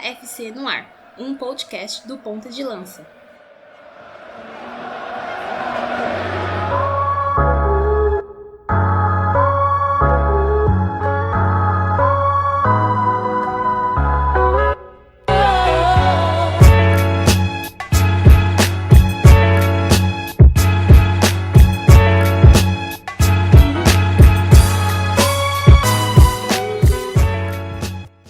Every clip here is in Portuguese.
FC no Ar, um podcast do Ponta de Lança.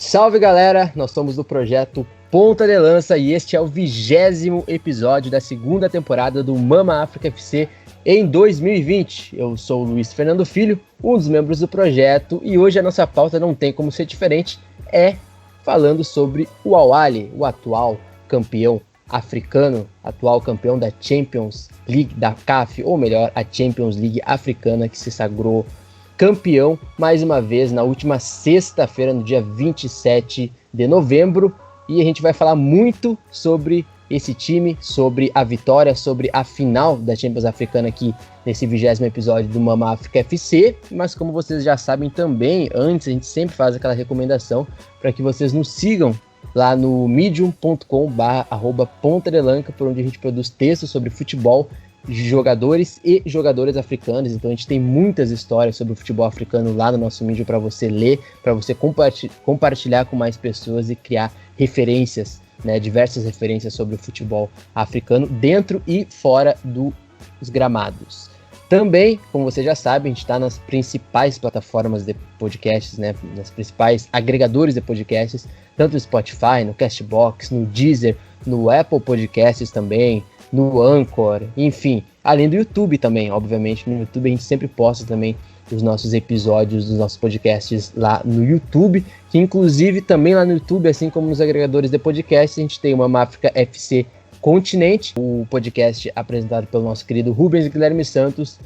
Salve galera, nós somos do projeto Ponta de Lança e este é o 20º episódio da segunda temporada do Mama África FC em 2020. Eu sou o Luiz Fernando Filho, um dos membros do projeto, e hoje a nossa pauta não tem como ser diferente, falando sobre o Al Ahly, o atual campeão africano, atual campeão da Champions League da CAF, ou melhor, a Champions League africana, que se sagrou campeão mais uma vez na última sexta-feira, no dia 27 de novembro, e a gente vai falar muito sobre esse time, sobre a vitória, sobre a final da Champions Africana aqui nesse 20º episódio do Mama África FC, mas como vocês já sabem também, antes a gente sempre faz aquela recomendação para que vocês nos sigam lá no medium.com/pontadelanca, por onde a gente produz textos sobre futebol, jogadores e jogadoras africanos. Então a gente tem muitas histórias sobre o futebol africano lá no nosso mídia para você ler, para você compartilhar com mais pessoas e criar referências, né, diversas referências sobre o futebol africano dentro e fora dos gramados. Também, como você já sabe, a gente está nas principais plataformas de podcasts, né, nas principais agregadores de podcasts, tanto no Spotify, no Castbox, no Deezer, no Apple Podcasts também, no Anchor, enfim, além do YouTube também, obviamente. No YouTube a gente sempre posta também os nossos episódios dos nossos podcasts lá no YouTube, que inclusive também lá no YouTube, assim como nos agregadores de podcast, a gente tem o Mama África FC Continente, o podcast apresentado pelo nosso querido Rubens Guilherme Santos.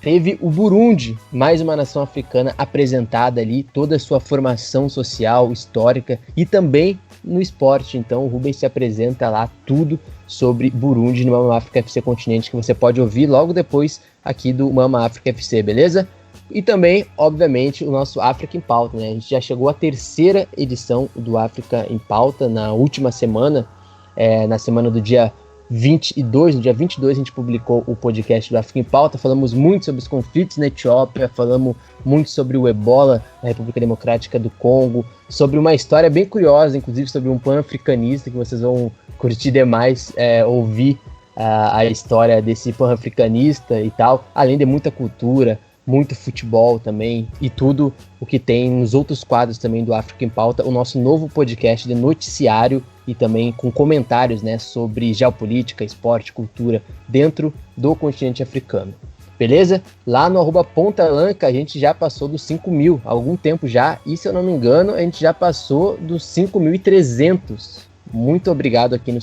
Teve o Burundi, mais uma nação africana apresentada ali, toda a sua formação social, histórica e também no esporte. Então o Rubens se apresenta lá tudo sobre Burundi no Mama África FC Continente, que você pode ouvir logo depois aqui do Mama África FC, beleza? E também, obviamente, o nosso África em Pauta, né? A gente já chegou à 3ª edição do África em Pauta na última semana, na semana do dia 22, no dia 22 a gente publicou o podcast do África em Pauta, falamos muito sobre os conflitos na Etiópia, falamos muito sobre o Ebola na República Democrática do Congo, sobre uma história bem curiosa, inclusive sobre um pan-africanista, que vocês vão curtir demais ouvir a história desse pan-africanista e tal, além de muita cultura, muito futebol também, e tudo o que tem nos outros quadros também do África em Pauta, o nosso novo podcast de noticiário e também com comentários, né, sobre geopolítica, esporte, cultura dentro do continente africano. Beleza? Lá no @pontalanca a gente já passou dos 5.000 há algum tempo já, e se eu não me engano a gente já passou dos 5.300. Muito obrigado a quem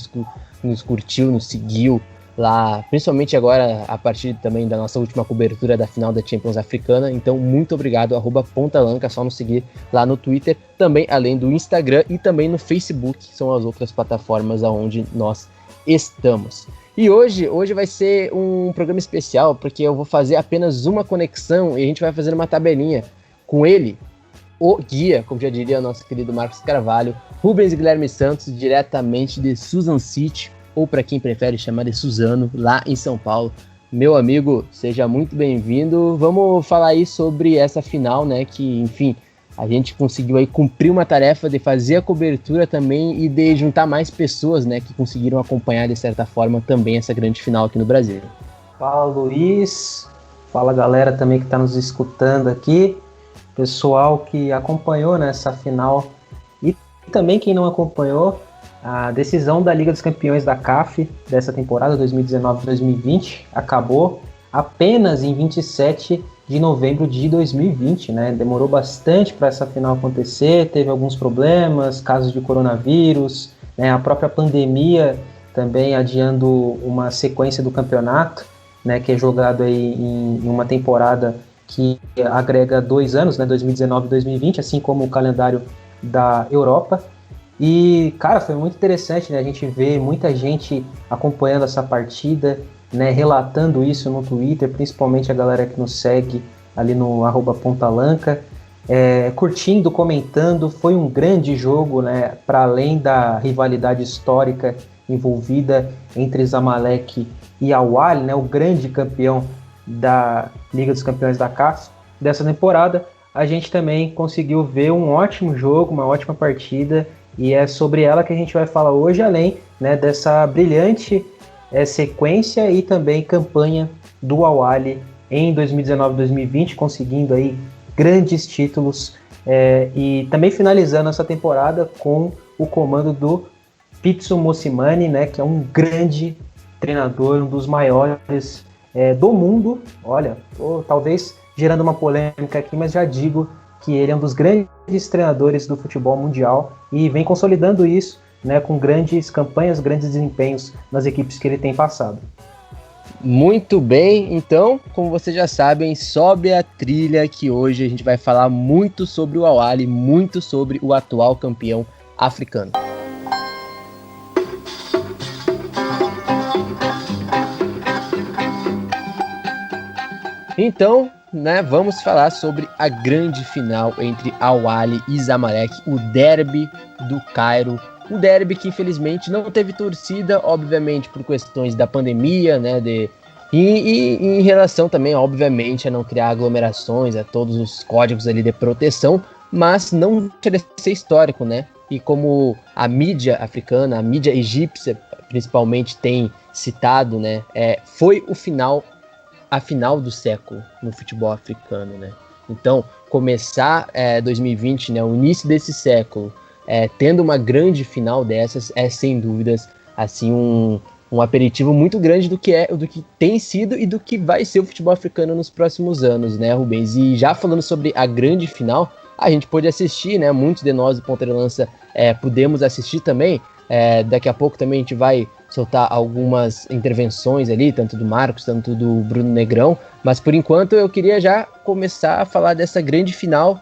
nos curtiu, nos seguiu lá, principalmente agora a partir também da nossa última cobertura da final da Champions Africana. Então muito obrigado, @pontalanca, só nos seguir lá no Twitter, também além do Instagram e também no Facebook, que são as outras plataformas aonde nós estamos. E hoje vai ser um programa especial, porque eu vou fazer apenas uma conexão e a gente vai fazer uma tabelinha com ele, o guia, como já diria o nosso querido Marcos Carvalho, Rubens Guilherme Santos, diretamente de Susan City, ou para quem prefere chamar de Suzano, lá em São Paulo. Meu amigo, seja muito bem-vindo. Vamos falar aí sobre essa final, né, que, enfim, a gente conseguiu aí cumprir uma tarefa de fazer a cobertura também e de juntar mais pessoas, né, que conseguiram acompanhar, de certa forma, também essa grande final aqui no Brasil. Fala, Luiz. Fala, galera também que está nos escutando aqui. Pessoal que acompanhou nessa final e também quem não acompanhou, a decisão da Liga dos Campeões da CAF dessa temporada 2019-2020 acabou apenas em 27 de novembro de 2020, né? Demorou bastante para essa final acontecer, teve alguns problemas, casos de coronavírus, né? A própria pandemia também adiando uma sequência do campeonato, né? Que é jogado aí em uma temporada que agrega 2 anos, né? 2019 e 2020, assim como o calendário da Europa. E, cara, foi muito interessante, né? A gente vê muita gente acompanhando essa partida, né? Relatando isso no Twitter, principalmente a galera que nos segue ali no @pontalanca. curtindo, comentando. Foi um grande jogo, né? Para além da rivalidade histórica envolvida entre Zamalek e Al-Ahly, né? O grande campeão da Liga dos Campeões da CAF dessa temporada, a gente também conseguiu ver um ótimo jogo, uma ótima partida, e é sobre ela que a gente vai falar hoje, além, né, dessa brilhante sequência e também campanha do Al-Ahly em 2019-2020, conseguindo aí grandes títulos e também finalizando essa temporada com o comando do Pitsu Mosimane, né, que é um grande treinador, um dos maiores do mundo. Olha, talvez gerando uma polêmica aqui, mas já digo que ele é um dos grandes treinadores do futebol mundial e vem consolidando isso, né, com grandes campanhas, grandes desempenhos nas equipes que ele tem passado. Muito bem, então, como vocês já sabem, sobe a trilha que hoje a gente vai falar muito sobre o Al-Ahly, muito sobre o atual campeão africano. Então, né, vamos falar sobre a grande final entre Al-Ahly e Zamalek, o derby do Cairo. Um derby que infelizmente não teve torcida, obviamente por questões da pandemia, né, e em relação também, obviamente, a não criar aglomerações, a todos os códigos ali de proteção, mas não deixa de ser histórico, né? E como a mídia africana, a mídia egípcia principalmente tem citado, né, foi a final do século no futebol africano, né? Então, começar 2020, né, o início desse século, tendo uma grande final dessas, sem dúvidas, assim, um aperitivo muito grande do que tem sido e do que vai ser o futebol africano nos próximos anos, né, Rubens? E já falando sobre a grande final, a gente pôde assistir, né, muitos de nós do Ponta de Lança pudemos assistir também. Daqui a pouco também a gente vai soltar algumas intervenções ali, tanto do Marcos, tanto do Bruno Negrão, mas por enquanto eu queria já começar a falar dessa grande final,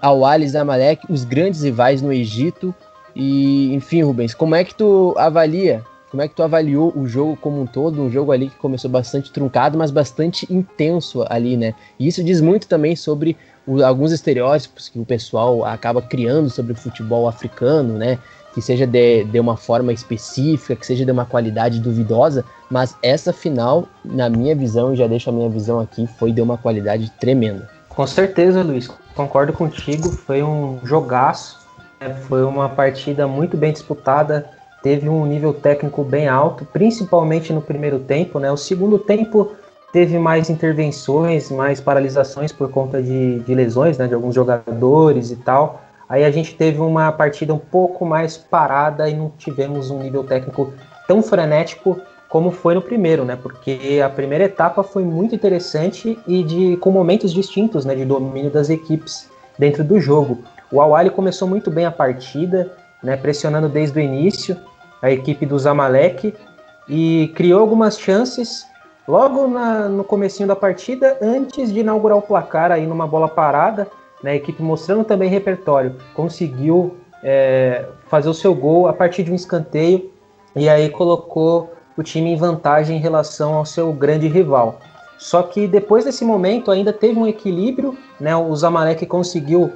Al-Ahly e Zamalek, os grandes rivais no Egito. E enfim, Rubens, como é que tu avaliou o jogo como um todo? Um jogo ali que começou bastante truncado, mas bastante intenso ali, né? E isso diz muito também sobre alguns estereótipos que o pessoal acaba criando sobre o futebol africano, né? Que seja de uma forma específica, que seja de uma qualidade duvidosa, mas essa final, na minha visão, já deixo a minha visão aqui, foi de uma qualidade tremenda. Com certeza, Luiz, concordo contigo, foi um jogaço, foi uma partida muito bem disputada, teve um nível técnico bem alto, principalmente no primeiro tempo, né? O segundo tempo teve mais intervenções, mais paralisações por conta de lesões, né, de alguns jogadores e tal. Aí a gente teve uma partida um pouco mais parada e não tivemos um nível técnico tão frenético como foi no primeiro, né? Porque a primeira etapa foi muito interessante e com momentos distintos, né, de domínio das equipes dentro do jogo. O Al-Ahly começou muito bem a partida, né, pressionando desde o início a equipe do Zamalek e criou algumas chances logo no comecinho da partida, antes de inaugurar o placar aí numa bola parada. A equipe mostrando também repertório, conseguiu fazer o seu gol a partir de um escanteio e aí colocou o time em vantagem em relação ao seu grande rival. Só que depois desse momento ainda teve um equilíbrio, né? O Zamalek conseguiu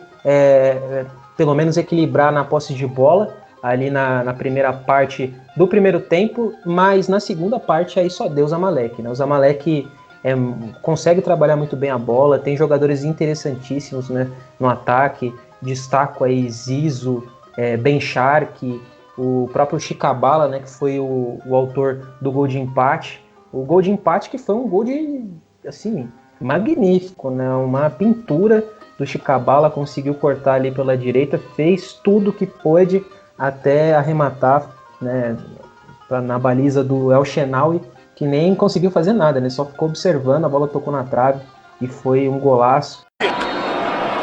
pelo menos equilibrar na posse de bola ali na primeira parte do primeiro tempo, mas na segunda parte aí só deu o Zamalek, né? O Zamalek consegue trabalhar muito bem a bola, tem jogadores interessantíssimos, né, no ataque. Destaco aí Zizo, Ben Shark, o próprio Chicabala, né, que foi o autor do gol de empate. O gol de empate que foi um gol assim, magnífico, né, uma pintura do Chicabala, conseguiu cortar ali pela direita, fez tudo que pôde até arrematar, né, na baliza do El Shenawi, que nem conseguiu fazer nada, né? Só ficou observando, a bola tocou na trave e foi um golaço.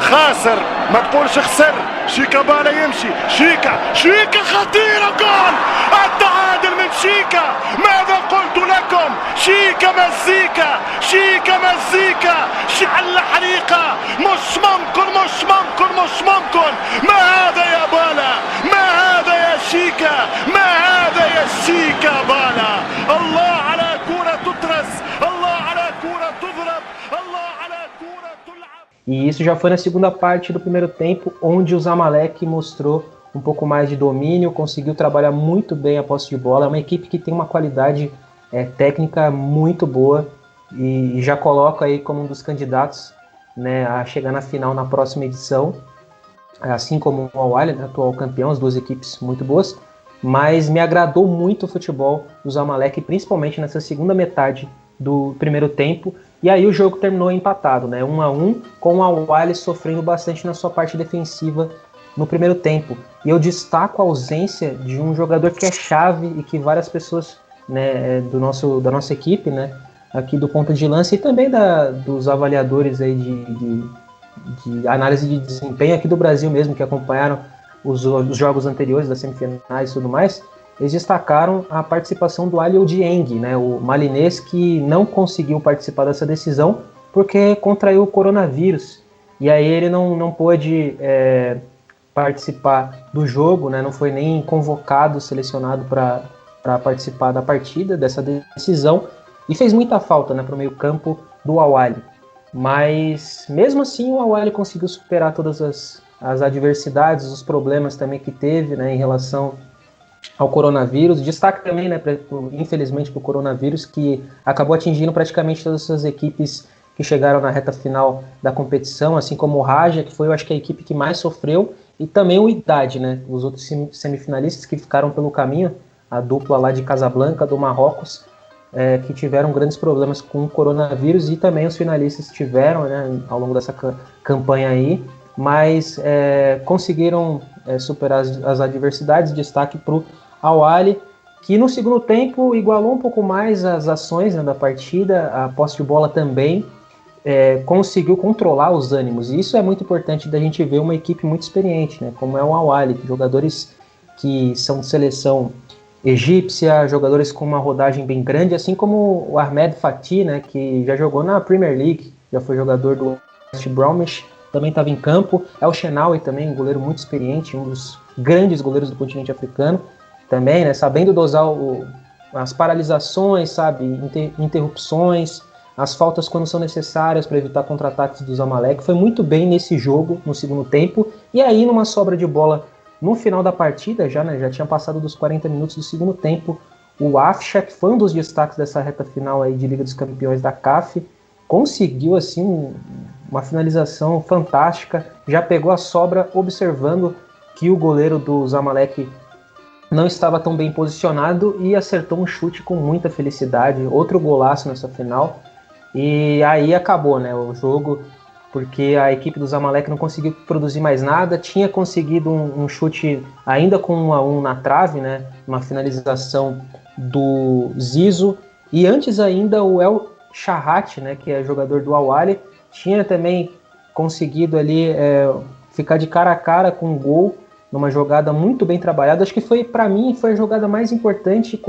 خاسر ما تقولش خسر شيكابالا يمشي شيكا خطيرة جول التعادل من شيكا ماذا قلت لكم شيكا مزيكا شعل حريقة مش ممكن ما هذا يا بالا ما هذا يا شيكا ما هذا يا شيكا بالا الله على كرة تترس الله على كرة تضرب الله على كرة تلعب. E isso já foi na segunda parte do primeiro tempo, onde o Zamalek mostrou um pouco mais de domínio, conseguiu trabalhar muito bem a posse de bola. É uma equipe que tem uma qualidade técnica muito boa e já coloca aí como um dos candidatos, né, a chegar na final na próxima edição, assim como o Al-Ahly, né, atual campeão, as duas equipes muito boas. Mas me agradou muito o futebol do Zamalek, principalmente nessa segunda metade do primeiro tempo. E aí o jogo terminou empatado, né? 1-1, com o Al-Ahly sofrendo bastante na sua parte defensiva no primeiro tempo. E eu destaco a ausência de um jogador que é chave e que várias pessoas, né, da nossa equipe, né, aqui do ponto de lança e também dos avaliadores aí de análise de desempenho aqui do Brasil mesmo, que acompanharam os jogos anteriores das semifinais e tudo mais, eles destacaram a participação do Aliou Dieng, né, o malinês que não conseguiu participar dessa decisão porque contraiu o coronavírus. E aí ele não pôde participar do jogo, né, não foi nem convocado, selecionado para participar da partida, dessa decisão, e fez muita falta, né, para o meio campo do Al-Ahly. Mas mesmo assim o Al-Ahly conseguiu superar todas as adversidades, os problemas também que teve, né, em relação ao coronavírus. Destaque também, né, infelizmente, para o coronavírus, que acabou atingindo praticamente todas essas equipes que chegaram na reta final da competição, assim como o Raja, que foi, eu acho que a equipe que mais sofreu, e também o Wydad, né, os outros semifinalistas que ficaram pelo caminho, a dupla lá de Casablanca, do Marrocos, que tiveram grandes problemas com o coronavírus, e também os finalistas tiveram, né, ao longo dessa campanha aí, mas conseguiram superar as adversidades. Destaque para o Al-Ahly, que no segundo tempo igualou um pouco mais as ações, né, da partida, a posse de bola também, conseguiu controlar os ânimos, e isso é muito importante da gente ver uma equipe muito experiente, né, como é o Al-Ahly, jogadores que são de seleção egípcia, jogadores com uma rodagem bem grande, assim como o Ahmed Fatih, né, que já jogou na Premier League, já foi jogador do West Bromwich, também estava em campo. El Shenawy também, um goleiro muito experiente, um dos grandes goleiros do continente africano, também, né, sabendo dosar as paralisações, sabe, interrupções, as faltas quando são necessárias para evitar contra-ataques do Zamalek. Foi muito bem nesse jogo, no segundo tempo, e aí numa sobra de bola no final da partida, já tinha passado dos 40 minutos do segundo tempo, o Afsha, que foi um dos destaques dessa reta final aí de Liga dos Campeões da CAF, conseguiu assim uma finalização fantástica, já pegou a sobra observando que o goleiro do Zamalek não estava tão bem posicionado e acertou um chute com muita felicidade, outro golaço nessa final, e aí acabou, né, o jogo, porque a equipe do Zamalek não conseguiu produzir mais nada, tinha conseguido um chute ainda com 1-1 na trave, né, uma finalização do Zizo, e antes ainda o El Shahat, né, que é jogador do Al-Ahly, tinha também conseguido ali ficar de cara a cara com um gol, numa jogada muito bem trabalhada. Acho que para mim foi a jogada mais importante,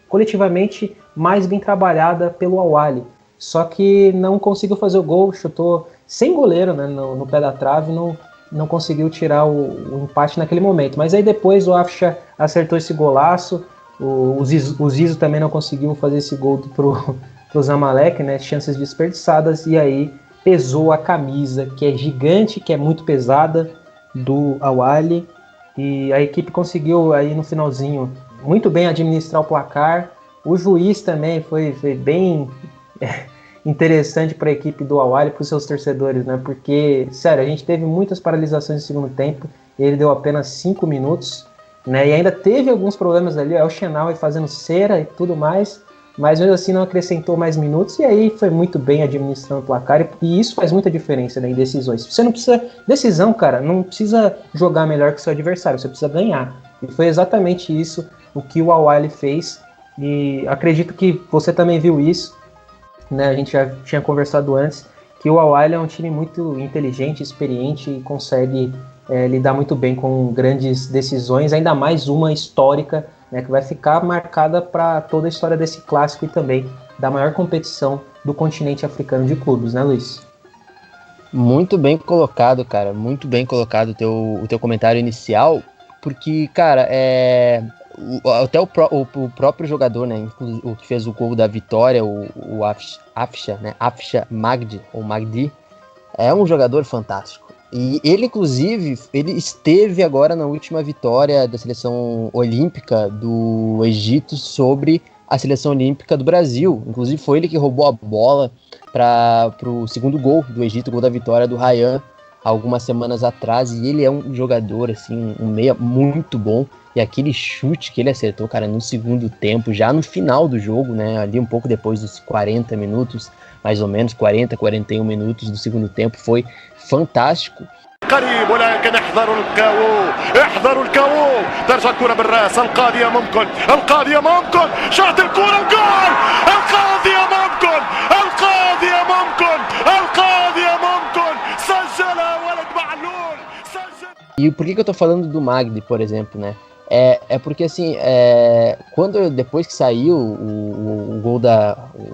coletivamente mais bem trabalhada pelo Al-Ahly. Só que não conseguiu fazer o gol, chutou sem goleiro, né, no pé da trave, não conseguiu tirar o empate naquele momento. Mas aí depois o Afsha acertou esse golaço, o Zizo também não conseguiu fazer esse gol pro Zamalek, né, chances desperdiçadas, e aí pesou a camisa, que é gigante, que é muito pesada, do Al-Ahly, e a equipe conseguiu aí no finalzinho muito bem administrar o placar. O juiz também foi bem interessante para a equipe do Al-Ahly, para os seus torcedores, né? Porque, sério, a gente teve muitas paralisações no segundo tempo, ele deu apenas 5 minutos, né? E ainda teve alguns problemas ali, o El Shenawy fazendo cera e tudo mais, mas mesmo assim não acrescentou mais minutos, e aí foi muito bem administrando o placar, e isso faz muita diferença, né, em decisões. Você não precisa, decisão, cara, não precisa jogar melhor que o seu adversário, você precisa ganhar, e foi exatamente isso o que o Al-Ahly fez, e acredito que você também viu isso, né, a gente já tinha conversado antes, que o Al-Ahly é um time muito inteligente, experiente, e consegue lidar muito bem com grandes decisões, ainda mais uma histórica, né, que vai ficar marcada para toda a história desse clássico e também da maior competição do continente africano de clubes, né, Luiz? Muito bem colocado, cara, muito bem colocado o teu comentário inicial, porque, cara, até o próprio jogador, né, o que fez o gol da vitória, o Afsha, né, Afsha Magdi, ou Magdi, é um jogador fantástico. E ele, inclusive, ele esteve agora na última vitória da seleção olímpica do Egito sobre a seleção olímpica do Brasil. Inclusive, foi ele que roubou a bola para o segundo gol do Egito, o gol da vitória do Ryan, algumas semanas atrás. E ele é um jogador, assim, um meia muito bom. E aquele chute que ele acertou, cara, no segundo tempo, já no final do jogo, né, ali um pouco depois dos 40 minutos, mais ou menos, 40, 41 minutos do segundo tempo, foi fantástico. قريب ولكن احذروا الكاو ترجع الكرة بالراس القاضية ممكن شاط الكرة وجول القاضية ممكن سجلها ولد معلول E por que eu tô falando do Magdi, por exemplo, né? É porque, assim, depois que saiu o gol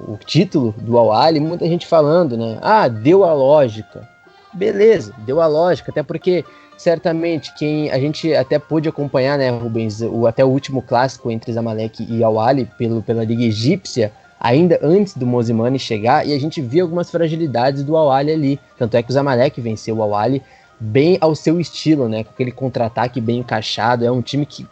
o título do Al-Ahly, muita gente falando, né? Deu a lógica. Beleza, deu a lógica, até porque, certamente, a gente até pôde acompanhar, né, Rubens, até o último clássico entre Zamalek e Al-Ahly pela Liga Egípcia, ainda antes do Mosimane chegar, e a gente via algumas fragilidades do Al-Ahly ali. Tanto é que o Zamalek venceu o Al-Ahly bem ao seu estilo, né, com aquele contra-ataque bem encaixado. É um time que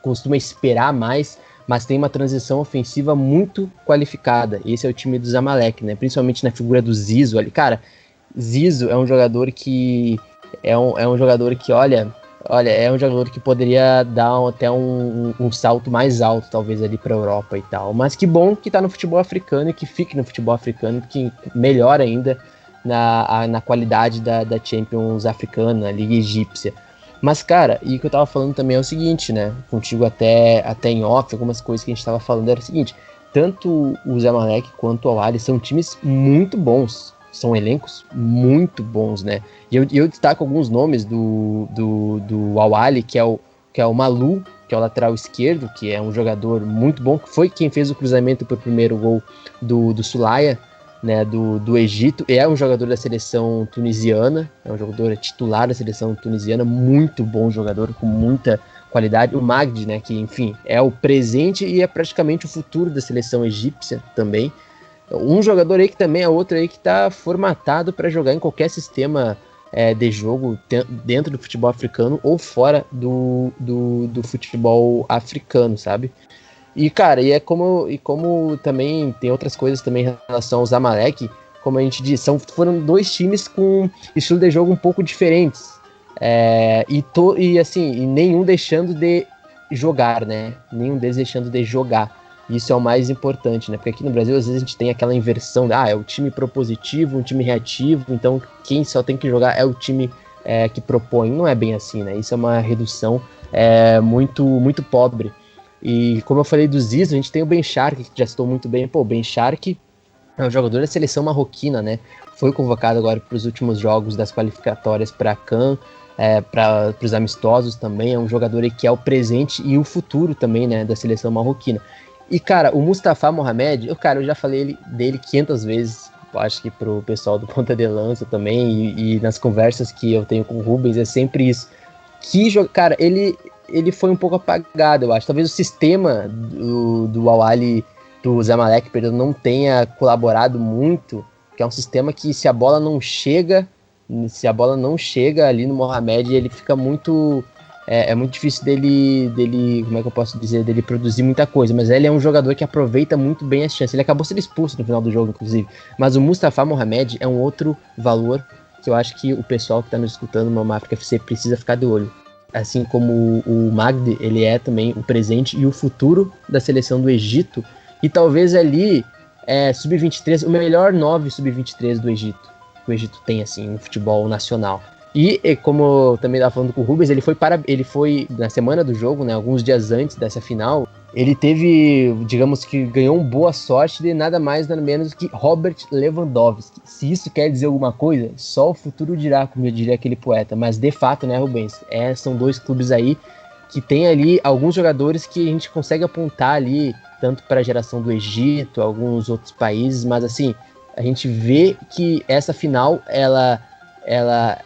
costuma esperar mais, mas tem uma transição ofensiva muito qualificada. Esse é o time do Zamalek, né, principalmente na figura do Zizou ali. Cara, Zizou é um jogador que é um jogador que, olha, é um jogador que poderia dar até um salto mais alto, talvez, ali para a Europa e tal. Mas que bom que tá no futebol africano e que fique no futebol africano, que melhora ainda na qualidade da Champions africana, a Liga Egípcia. Mas, cara, e o que eu tava falando também é o seguinte, né? Contigo até em off, algumas coisas que a gente tava falando era o seguinte: tanto o Zamalek quanto o Al-Ahly são times muito bons. São elencos muito bons, né? E eu destaco alguns nomes do Al-Ahly, que é o Malu, que é o lateral esquerdo, que é um jogador muito bom, que foi quem fez o cruzamento para o primeiro gol do Sulaia, né, do Egito. É um jogador da seleção tunisiana, é um jogador titular da seleção tunisiana, muito bom jogador, com muita qualidade. O Magdi, né, que, enfim, é o presente e é praticamente o futuro da seleção egípcia também. Um jogador aí que também é outro aí que está formatado para jogar em qualquer sistema de jogo dentro do futebol africano ou fora do futebol africano, sabe? E, cara, como também tem outras coisas também em relação ao Zamalek, como a gente disse, foram dois times com estilo de jogo um pouco diferentes. E nenhum deixando de jogar, né? Nenhum deles deixando de jogar. Isso é o mais importante, né? Porque aqui no Brasil, às vezes, a gente tem aquela inversão, é o time propositivo, um time reativo, então quem só tem que jogar é o time que propõe. Não é bem assim, né? Isso é uma redução muito, muito pobre. E como eu falei do Zizou, a gente tem o Ben Shark, que já citou muito bem. Pô, o Ben Shark é um jogador da seleção marroquina, né? Foi convocado agora para os últimos jogos das qualificatórias para a CAN, para os amistosos também. É um jogador aí que é o presente e o futuro também, né, da seleção marroquina. E, cara, o Mustafa Mohamed, eu já falei dele 500 vezes, acho que pro pessoal do Ponta de Lança também, e nas conversas que eu tenho com o Rubens, é sempre isso. Cara, ele foi um pouco apagado, eu acho. Talvez o sistema do Al-Ahly, do Zamalek, não tenha colaborado muito, que é um sistema que se a bola não chega ali no Mohamed, ele fica muito... É muito difícil dele, como é que eu posso dizer, dele produzir muita coisa, mas ele é um jogador que aproveita muito bem as chances. Ele acabou sendo expulso no final do jogo, inclusive, mas o Mustafa Mohamed é um outro valor que eu acho que o pessoal que está nos escutando no Mama África FC precisa ficar de olho. Assim como o Magdi, ele é também o presente e o futuro da seleção do Egito, e talvez ali, sub-23, o melhor 9 sub-23 do Egito, que o Egito tem, assim, no futebol nacional. E como eu também estava falando com o Rubens, ele foi na semana do jogo, né, alguns dias antes dessa final, ele teve, digamos que ganhou boa sorte de nada mais, nada menos que Robert Lewandowski. Se isso quer dizer alguma coisa, só o futuro dirá, como eu diria aquele poeta. Mas de fato, né, Rubens, são dois clubes aí que tem ali alguns jogadores que a gente consegue apontar ali, tanto para a geração do Egito, alguns outros países, mas assim, a gente vê que essa final, ela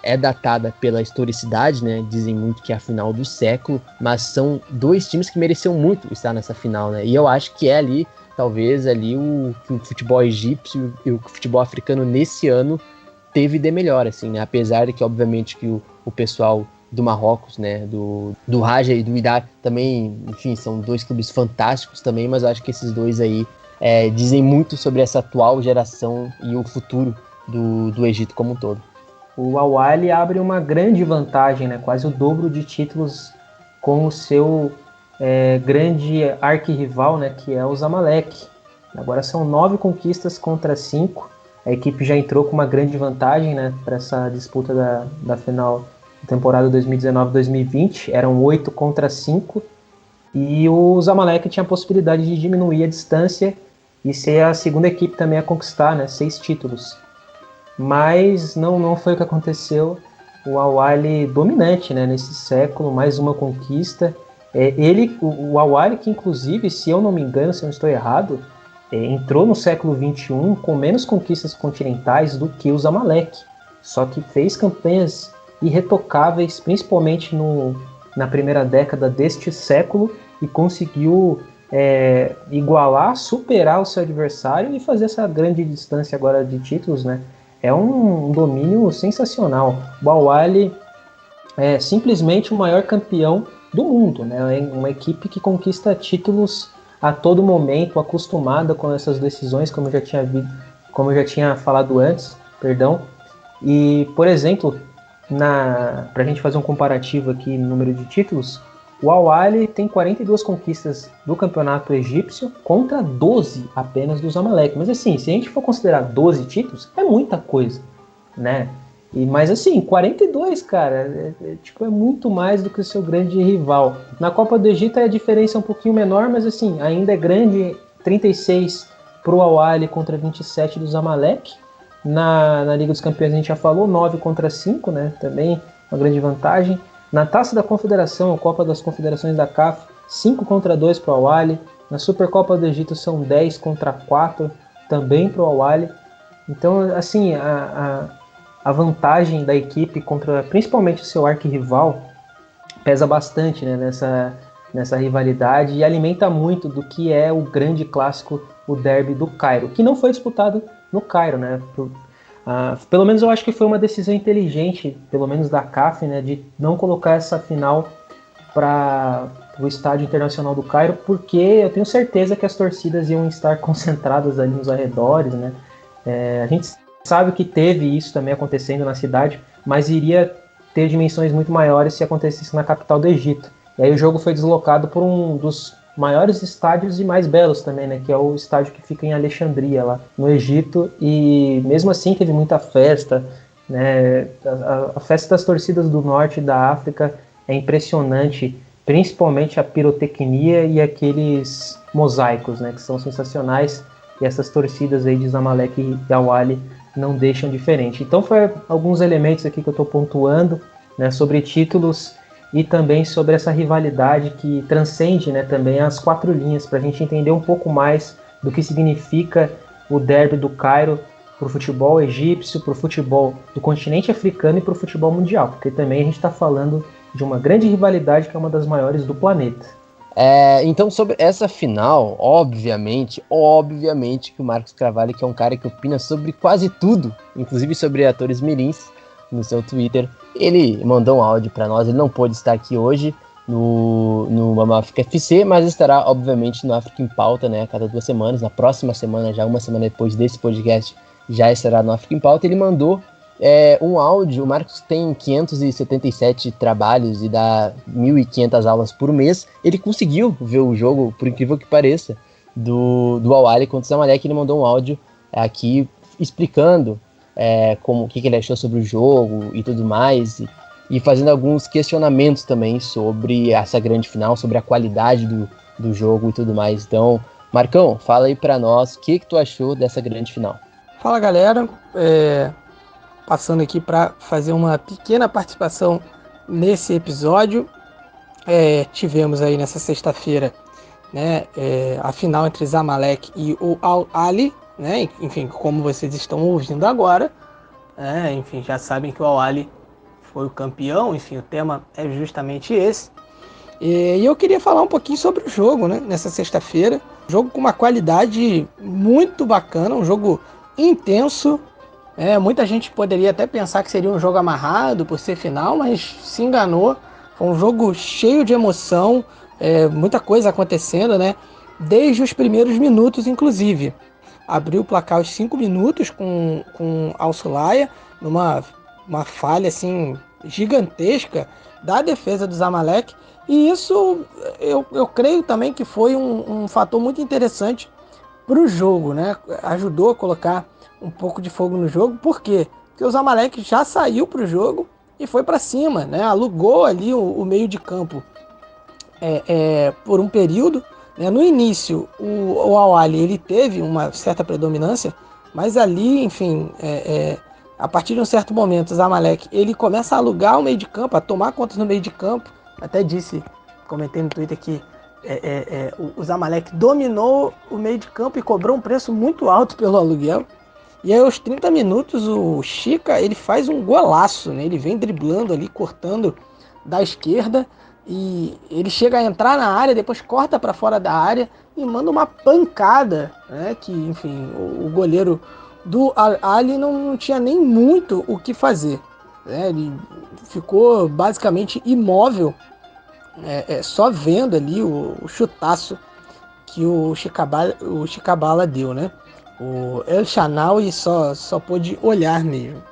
é datada pela historicidade, né? Dizem muito que é a final do século, mas são dois times que mereciam muito estar nessa final, né? E eu acho que ali, talvez, ali o futebol egípcio e o futebol africano nesse ano teve de melhor, assim, né? Apesar de que, obviamente, que o pessoal do Marrocos, né, do Raja e do Wydad também, enfim, são dois clubes fantásticos também, mas eu acho que esses dois aí dizem muito sobre essa atual geração e o futuro do Egito como um todo. O Al Ahly abre uma grande vantagem, né, quase o dobro de títulos com o seu grande arquirrival, né, que é o Zamalek. Agora são 9 conquistas contra 5. A equipe já entrou com uma grande vantagem, né, para essa disputa da final da temporada 2019-2020. Eram 8 contra 5. E o Zamalek tinha a possibilidade de diminuir a distância e ser a segunda equipe também a conquistar, né, 6 títulos. Mas não foi o que aconteceu. O Al Ahly dominante, né, nesse século, mais uma conquista. O Al Ahly, que inclusive, se eu não me engano, se eu não estou errado, entrou no século XXI com menos conquistas continentais do que o Zamalek. Só que fez campanhas irretocáveis, principalmente na primeira década deste século, e conseguiu igualar, superar o seu adversário e fazer essa grande distância agora de títulos, né? É um domínio sensacional. O Al Ahly é simplesmente o maior campeão do mundo, né? É uma equipe que conquista títulos a todo momento, acostumada com essas decisões, como eu já tinha falado antes, perdão. E, por exemplo, para a gente fazer um comparativo aqui no número de títulos, o Al Ahly tem 42 conquistas do campeonato egípcio contra 12 apenas do Zamalek. Mas assim, se a gente for considerar 12 títulos, é muita coisa, né? Mas assim, 42, cara, é muito mais do que o seu grande rival. Na Copa do Egito a diferença é um pouquinho menor, mas assim, ainda é grande, 36 para o Al Ahly contra 27 do Zamalek. Na Liga dos Campeões a gente já falou, 9 contra 5, né? Também uma grande vantagem. Na Taça da Confederação, a Copa das Confederações da CAF, 5 contra 2 para o Al Ahly. Na Supercopa do Egito são 10 contra 4, também para o Al Ahly. Então, assim, a vantagem da equipe contra principalmente o seu arquirrival pesa bastante, né, nessa rivalidade e alimenta muito do que é o grande clássico, o Derby do Cairo, que não foi disputado no Cairo, né? Pelo menos eu acho que foi uma decisão inteligente, pelo menos da CAF, né, de não colocar essa final para o Estádio Internacional do Cairo, porque eu tenho certeza que as torcidas iam estar concentradas ali nos arredores, né? A gente sabe que teve isso também acontecendo na cidade, mas iria ter dimensões muito maiores se acontecesse na capital do Egito. E aí o jogo foi deslocado por um dos maiores estádios e mais belos também, né, que é o estádio que fica em Alexandria, lá no Egito, e mesmo assim teve muita festa, né, a festa das torcidas do norte da África é impressionante, principalmente a pirotecnia e aqueles mosaicos, né, que são sensacionais, e essas torcidas aí de Zamalek e Al Ahly não deixam diferente. Então foi alguns elementos aqui que eu estou pontuando, né, sobre títulos e também sobre essa rivalidade que transcende, né, também as 4 linhas, para a gente entender um pouco mais do que significa o Derby do Cairo para o futebol egípcio, para o futebol do continente africano e para o futebol mundial, porque também a gente está falando de uma grande rivalidade que é uma das maiores do planeta. Então, sobre essa final, obviamente que o Marcos Carvalho, que é um cara que opina sobre quase tudo, inclusive sobre atores mirins, no seu Twitter, ele mandou um áudio para nós. Ele não pôde estar aqui hoje no Mama África FC, mas estará, obviamente, no África em Pauta, né, a cada 2 semanas. Na próxima semana, já uma semana depois desse podcast, já estará no África em Pauta. Ele mandou um áudio. O Marcos tem 577 trabalhos e dá 1.500 aulas por mês. Ele conseguiu ver o jogo, por incrível que pareça, do Al Ahly contra o Zamalek. Ele mandou um áudio aqui explicando o que ele achou sobre o jogo e tudo mais, e fazendo alguns questionamentos também sobre essa grande final, sobre a qualidade do jogo e tudo mais. Então, Marcão, fala aí pra nós o que tu achou dessa grande final. Fala, galera, passando aqui para fazer uma pequena participação nesse episódio. Tivemos aí nessa sexta-feira, né, a final entre Zamalek e o Al Ahly, né? Enfim, como vocês estão ouvindo agora, enfim, já sabem que o Al Ahly foi o campeão. Enfim, o tema é justamente esse. E eu queria falar um pouquinho sobre o jogo, né, nessa sexta-feira. Jogo com uma qualidade muito bacana, um jogo intenso, Muita gente poderia até pensar que seria um jogo amarrado por ser final, mas se enganou. Foi um jogo cheio de emoção, muita coisa acontecendo, né? Desde os primeiros minutos, inclusive. Abriu o placar aos 5 minutos com Al-Sulaia, numa falha assim, gigantesca da defesa do Zamalek. E isso eu creio também que foi um fator muito interessante para o jogo, né? Ajudou a colocar um pouco de fogo no jogo. Por quê? Porque o Zamalek já saiu para o jogo e foi para cima, né? Alugou ali o meio de campo por um período. Né? No início, o Al-Ahly ele teve uma certa predominância, mas ali, enfim, a partir de um certo momento, o Zamalek ele começa a alugar o meio de campo, a tomar contas no meio de campo. Até comentei no Twitter que o Zamalek dominou o meio de campo e cobrou um preço muito alto pelo aluguel. E aí aos 30 minutos o Chica ele faz um golaço, né? Ele vem driblando ali, cortando da esquerda e ele chega a entrar na área, depois corta para fora da área e manda uma pancada, né? Que enfim, o goleiro do Al-Ahly não tinha nem muito o que fazer, né? Ele ficou basicamente imóvel, só vendo ali o chutaço que o Chicabala deu, né? O El Shanawy só pôde olhar mesmo.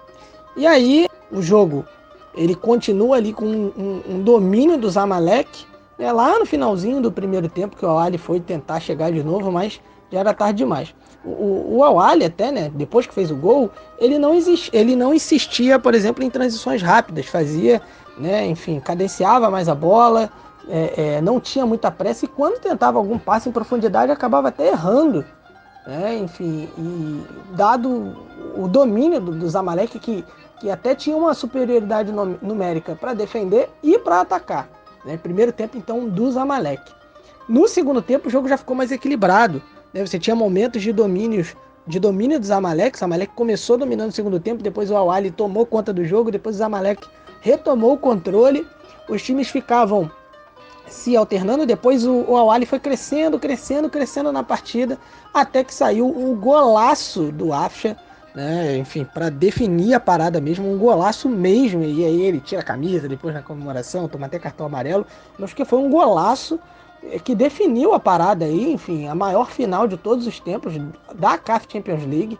E aí o jogo ele continua ali com um domínio do Zamalek, né, lá no finalzinho do primeiro tempo, que o Al-Ahly foi tentar chegar de novo, mas já era tarde demais. O Al-Ahly até, né, depois que fez o gol, ele não insistia, por exemplo, em transições rápidas, fazia, né, enfim, cadenciava mais a bola, não tinha muita pressa, e quando tentava algum passe em profundidade, acabava até errando. Enfim, e dado o domínio do Zamalek, que até tinha uma superioridade numérica para defender e para atacar. Né? Primeiro tempo, então, do Zamalek. No segundo tempo, o jogo já ficou mais equilibrado. Né? Você tinha momentos de domínio do Zamalek. O Zamalek começou dominando no segundo tempo, depois o Al-Ahly tomou conta do jogo, depois o Zamalek retomou o controle. Os times ficavam se alternando, depois o Al-Ahly foi crescendo na partida, até que saiu um golaço do Afsha, né? Enfim, para definir a parada mesmo, um golaço mesmo, e aí ele tira a camisa depois na comemoração, toma até cartão amarelo, mas que foi um golaço que definiu a parada aí, enfim, a maior final de todos os tempos da CAF Champions League,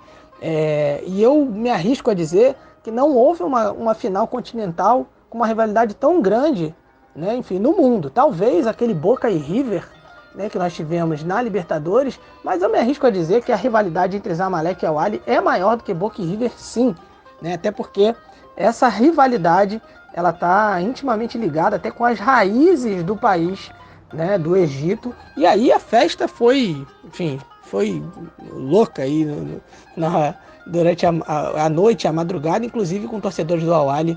e eu me arrisco a dizer que não houve uma final continental com uma rivalidade tão grande, né, enfim, no mundo. Talvez aquele Boca e River, né, que nós tivemos na Libertadores, mas eu me arrisco a dizer que a rivalidade entre Zamalek e Al-Ahly é maior do que Boca e River, sim, né, até porque essa rivalidade ela está intimamente ligada até com as raízes do país, né, do Egito, e aí a festa foi louca aí durante a noite, a madrugada, inclusive com torcedores do Al-Ahly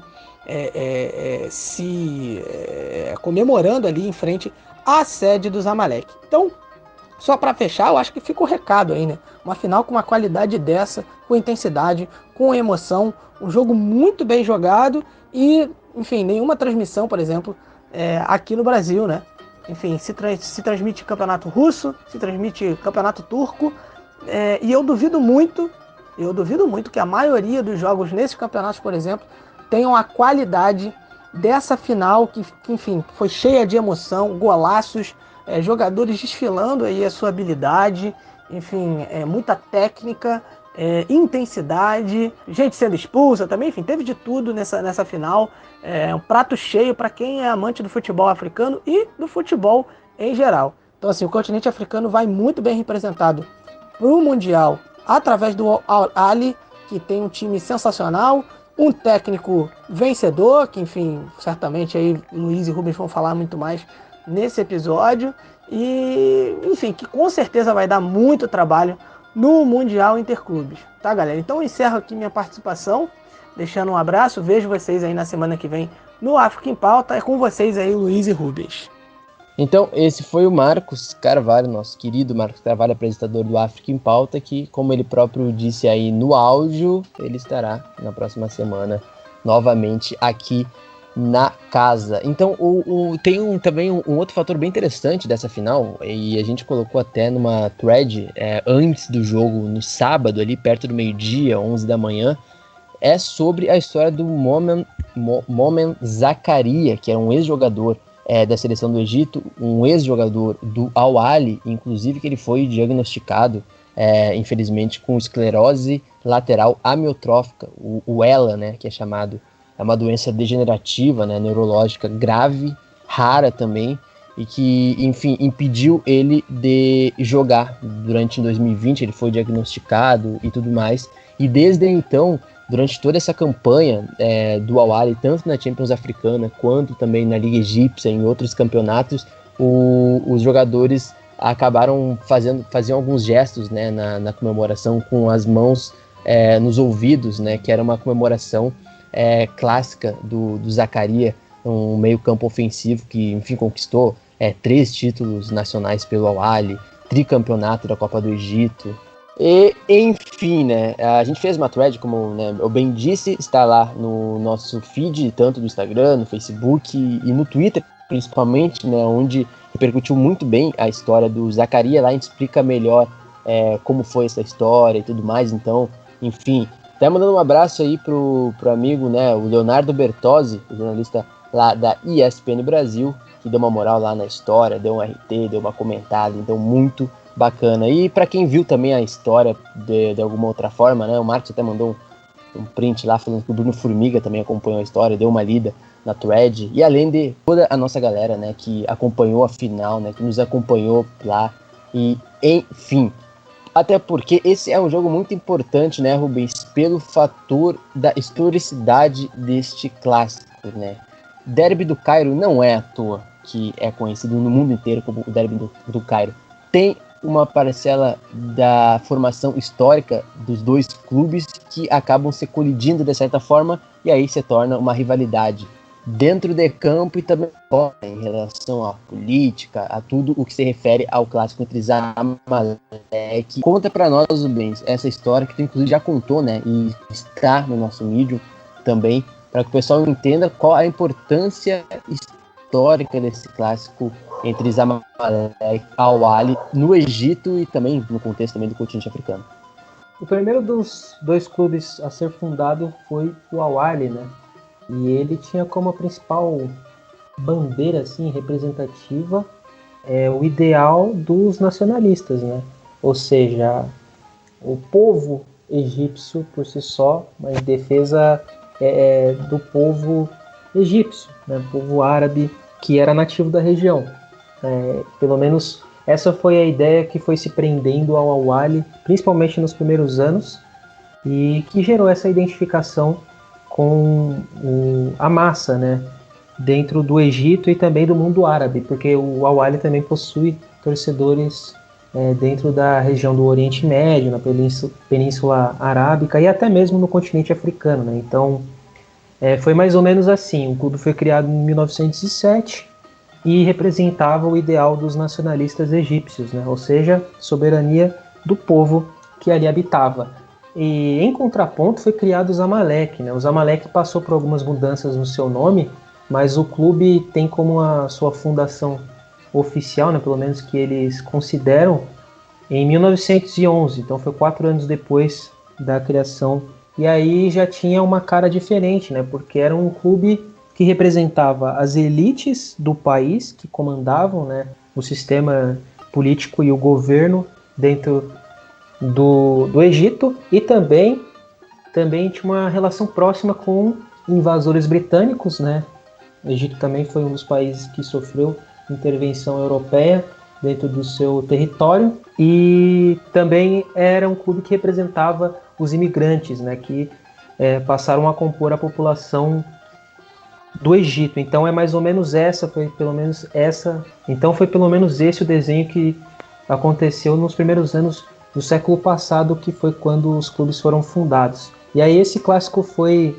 comemorando ali em frente à sede do Zamalek. Então, só para fechar, eu acho que fica o recado aí, né? Uma final com uma qualidade dessa, com intensidade, com emoção, um jogo muito bem jogado e, enfim, nenhuma transmissão, por exemplo, aqui no Brasil, né? Enfim, se transmite campeonato russo, se transmite campeonato turco, e eu duvido muito que a maioria dos jogos nesses campeonatos, por exemplo, tenham a qualidade dessa final que enfim, foi cheia de emoção, golaços, jogadores desfilando aí a sua habilidade, enfim, muita técnica, intensidade, gente sendo expulsa também, enfim, teve de tudo nessa final. Um prato cheio para quem é amante do futebol africano e do futebol em geral. Então, assim, o continente africano vai muito bem representado para o Mundial através do Al-Ahly, que tem um time sensacional, um técnico vencedor, que enfim, certamente aí Luiz e Rubens vão falar muito mais nesse episódio, e enfim, que com certeza vai dar muito trabalho no Mundial Interclubes, tá, galera? Então eu encerro aqui minha participação, deixando um abraço, vejo vocês aí na semana que vem no África em Pauta, é com vocês aí Luiz e Rubens. Então, esse foi o Marcos Carvalho, nosso querido Marcos Carvalho, apresentador do África em Pauta, que, como ele próprio disse aí no áudio, ele estará na próxima semana novamente aqui na casa. Então, tem também um outro fator bem interessante dessa final, e a gente colocou até numa thread antes do jogo, no sábado, ali perto do meio-dia, 11 da manhã, é sobre a história do Momen Zakaria, que é um ex-jogador da seleção do Egito, um ex-jogador do Al Ahly, inclusive que ele foi diagnosticado, infelizmente, com esclerose lateral amiotrófica, o ELA, né, que é chamado. É uma doença degenerativa, né, neurológica grave, rara também, e que, enfim, impediu ele de jogar durante 2020, ele foi diagnosticado e tudo mais, e desde então, durante toda essa campanha do Al Ahly, tanto na Champions Africana, quanto também na Liga Egípcia, em outros campeonatos, os jogadores acabaram faziam alguns gestos, né, na comemoração com as mãos nos ouvidos, né, que era uma comemoração clássica do Zakaria, um meio campo ofensivo que, enfim, conquistou 3 títulos nacionais pelo Al Ahly, tricampeonato da Copa do Egito, e enfim, né, a gente fez uma thread, como, né, eu bem disse, está lá no nosso feed, tanto do Instagram, no Facebook e no Twitter, principalmente, né, onde repercutiu muito bem a história do Zakaria. Lá a gente explica melhor como foi essa história e tudo mais, então, enfim. Até mandando um abraço aí pro amigo, né, o Leonardo Bertozzi, o jornalista lá da ESPN Brasil, que deu uma moral lá na história, deu um RT, deu uma comentada, então muito bacana. E para quem viu também a história de alguma outra forma, né, o Marcos até mandou um print lá falando que o Bruno Formiga também acompanhou a história, deu uma lida na thread, e além de toda a nossa galera, né, que acompanhou a final, né, que nos acompanhou lá, e enfim. Até porque esse é um jogo muito importante, né, Rubens, pelo fator da historicidade deste clássico, né. Derby do Cairo não é à toa que é conhecido no mundo inteiro como o Derby do Cairo. Tem uma parcela da formação histórica dos dois clubes que acabam se colidindo de certa forma, e aí se torna uma rivalidade dentro de campo e também fora, em relação à política, a tudo o que se refere ao clássico entre Zamalek. Conta para nós, Rubens, essa história que tu inclusive já contou, né, e está no nosso vídeo também, para que o pessoal entenda qual a importância histórica desse clássico entre Zamalek e Al Ahly no Egito e também no contexto também do continente africano. O primeiro dos dois clubes a ser fundado foi o Al Ahly, né? E ele tinha como principal bandeira assim, representativa o ideal dos nacionalistas, né? Ou seja, o povo egípcio por si só, mas em defesa do povo egípcio, né? O povo árabe que era nativo da região. Pelo menos essa foi a ideia que foi se prendendo ao Al Ahly, principalmente nos primeiros anos, e que gerou essa identificação com a massa, né, dentro do Egito e também do mundo árabe, porque o Al Ahly também possui torcedores dentro da região do Oriente Médio, na Península Arábica e até mesmo no continente africano, né? Então foi mais ou menos assim. O clube foi criado em 1907 e representava o ideal dos nacionalistas egípcios, né? Ou seja, soberania do povo que ali habitava. E em contraponto foi criado o Zamalek, né? O Zamalek passou por algumas mudanças no seu nome, mas o clube tem como a sua fundação oficial, né, pelo menos que eles consideram, em 1911, então foi 4 anos depois da criação. E aí já tinha uma cara diferente, né, porque era um clube que representava as elites do país, que comandavam, né, o sistema político e o governo dentro do Egito, e também tinha uma relação próxima com invasores britânicos, né? O Egito também foi um dos países que sofreu intervenção europeia dentro do seu território, e também era um clube que representava os imigrantes, né, que passaram a compor a população do Egito. Então foi pelo menos esse o desenho que aconteceu nos primeiros anos do século passado, que foi quando os clubes foram fundados. E aí esse clássico foi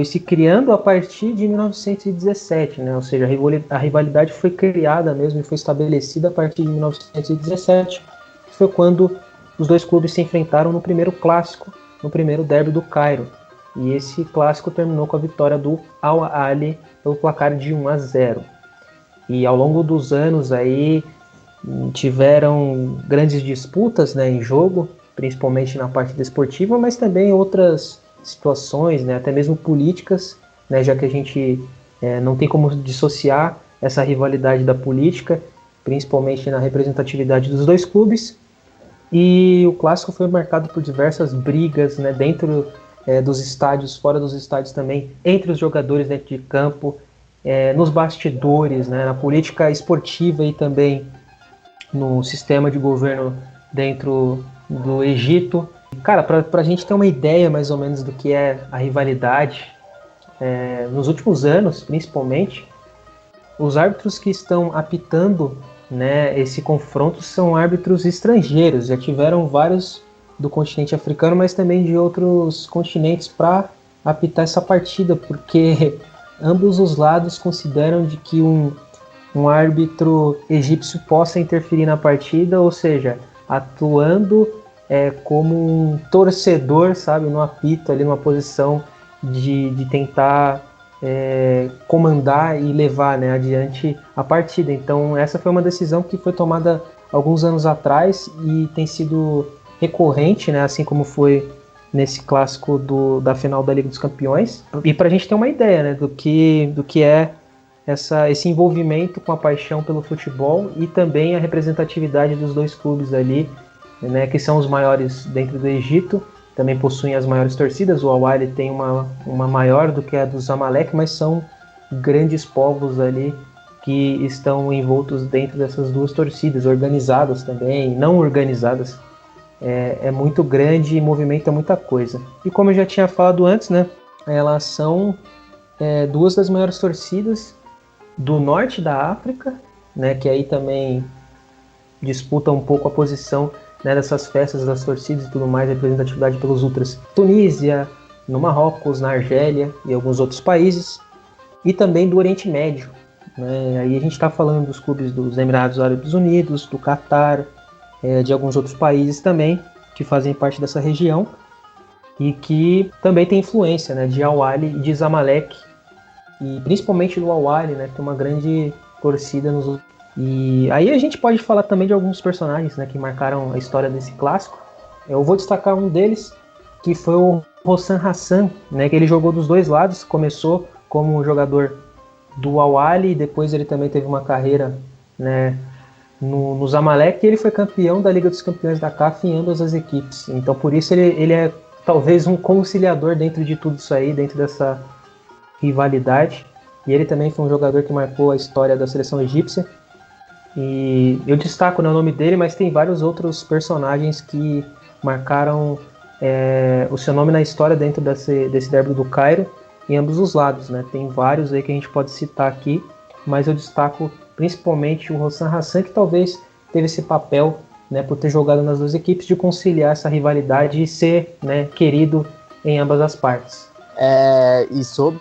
se criando a partir de 1917, né? Ou seja, a rivalidade foi criada mesmo e foi estabelecida a partir de 1917, que foi quando os dois clubes se enfrentaram no primeiro clássico, no primeiro derby do Cairo. e esse clássico terminou com a vitória do Al Ahly pelo placar de 1-0. E ao longo dos anos aí tiveram grandes disputas, né, em jogo, principalmente na parte desportiva, mas também outras situações, né, até mesmo políticas, né, já que a gente não tem como dissociar essa rivalidade da política, principalmente na representatividade dos dois clubes. E o clássico foi marcado por diversas brigas, né, dentro dos estádios, fora dos estádios também, entre os jogadores dentro de campo, nos bastidores, né, na política esportiva e também no sistema de governo dentro do Egito. Cara, para a gente ter uma ideia mais ou menos do que é a rivalidade, nos últimos anos, principalmente, os árbitros que estão apitando, né, esse confronto são árbitros estrangeiros. Já tiveram vários do continente africano, mas também de outros continentes para apitar essa partida, porque ambos os lados consideram de que um árbitro egípcio possa interferir na partida, ou seja, atuando como um torcedor, sabe, no apito, ali numa posição de tentar comandar e levar, né, adiante a partida. Então essa foi uma decisão que foi tomada alguns anos atrás e tem sido recorrente, né, assim como foi nesse clássico da final da Liga dos Campeões. E para a gente ter uma ideia, né, do que é esse envolvimento com a paixão pelo futebol e também a representatividade dos dois clubes ali, né, que são os maiores dentro do Egito, também possuem as maiores torcidas. O Al Ahly tem uma maior do que a do Zamalek, mas são grandes povos ali que estão envoltos dentro dessas duas torcidas, organizadas também, não organizadas. É muito grande e movimenta muita coisa. E como eu já tinha falado antes, né, elas são duas das maiores torcidas do norte da África, né, que aí também disputa um pouco a posição, né, dessas festas das torcidas e tudo mais, representatividade pelos ultras. Tunísia, no Marrocos, na Argélia e alguns outros países, e também do Oriente Médio, né? Aí a gente está falando dos clubes dos Emirados Árabes Unidos, do Catar, de alguns outros países também, que fazem parte dessa região, e que também tem influência, né, de Al Ahly e de Zamalek, e principalmente do Al Ahly, né, que tem uma grande torcida nos. E aí a gente pode falar também de alguns personagens, né, que marcaram a história desse clássico. Eu vou destacar um deles, que foi o Hossam Hassan, né, que ele jogou dos dois lados, começou como jogador do Al Ahly, e depois ele também teve uma carreira, né, no Zamalek, e ele foi campeão da Liga dos Campeões da CAF em ambas as equipes. Então por isso ele é talvez um conciliador dentro de tudo isso aí, dentro dessa rivalidade. E ele também foi um jogador que marcou a história da seleção egípcia. E eu destaco, né, o nome dele, mas tem vários outros personagens que marcaram o seu nome na história dentro desse derby do Cairo, em ambos os lados, né? Tem vários aí que a gente pode citar aqui, mas eu destaco principalmente o Hossam Hassan, que talvez teve esse papel, né, por ter jogado nas duas equipes, de conciliar essa rivalidade e ser, né, querido em ambas as partes. E sobre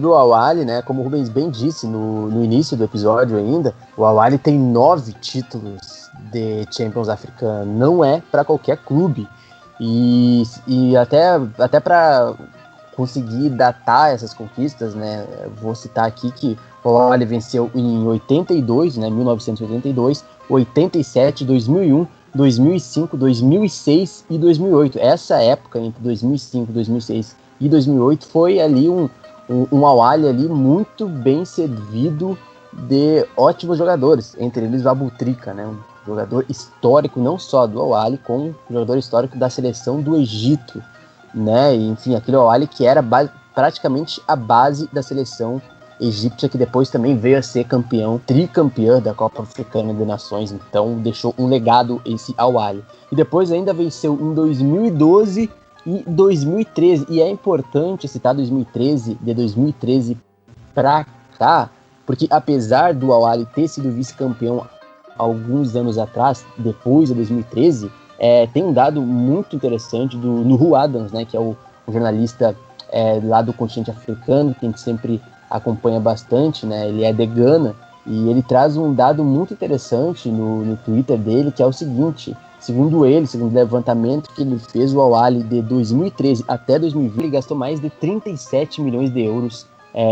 o Al Ahly, né, como o Rubens bem disse no início do episódio ainda, o Al Ahly tem 9 títulos de Champions africano, não é para qualquer clube, e até para conseguir datar essas conquistas, né, vou citar aqui que o Al Ahly venceu em 82, né, 1982, 87, 2001, 2005, 2006 e 2008. Essa época, entre 2005, 2006 e 2008, foi ali um Al Ahly ali muito bem servido de ótimos jogadores, entre eles o Abutrika, né, um jogador histórico não só do Al Ahly, como um jogador histórico da seleção do Egito, né, e, enfim, aquele Al Ahly que era praticamente a base da seleção egípcia, que depois também veio a ser tricampeã da Copa Africana de Nações. Então deixou um legado esse Al Ahly. E depois ainda venceu em 2012 e 2013. E é importante citar 2013, de 2013 pra cá, porque apesar do Al Ahly ter sido vice-campeão alguns anos atrás, depois de 2013, tem um dado muito interessante do Nuhu Adams, né, que é o jornalista lá do continente africano, que a gente sempre acompanha bastante, né? Ele é de Gana, e ele traz um dado muito interessante no Twitter dele, que é o seguinte: Segundo o levantamento que ele fez, o Al-Ahly de 2013 até 2020, ele gastou mais de 37 milhões de euros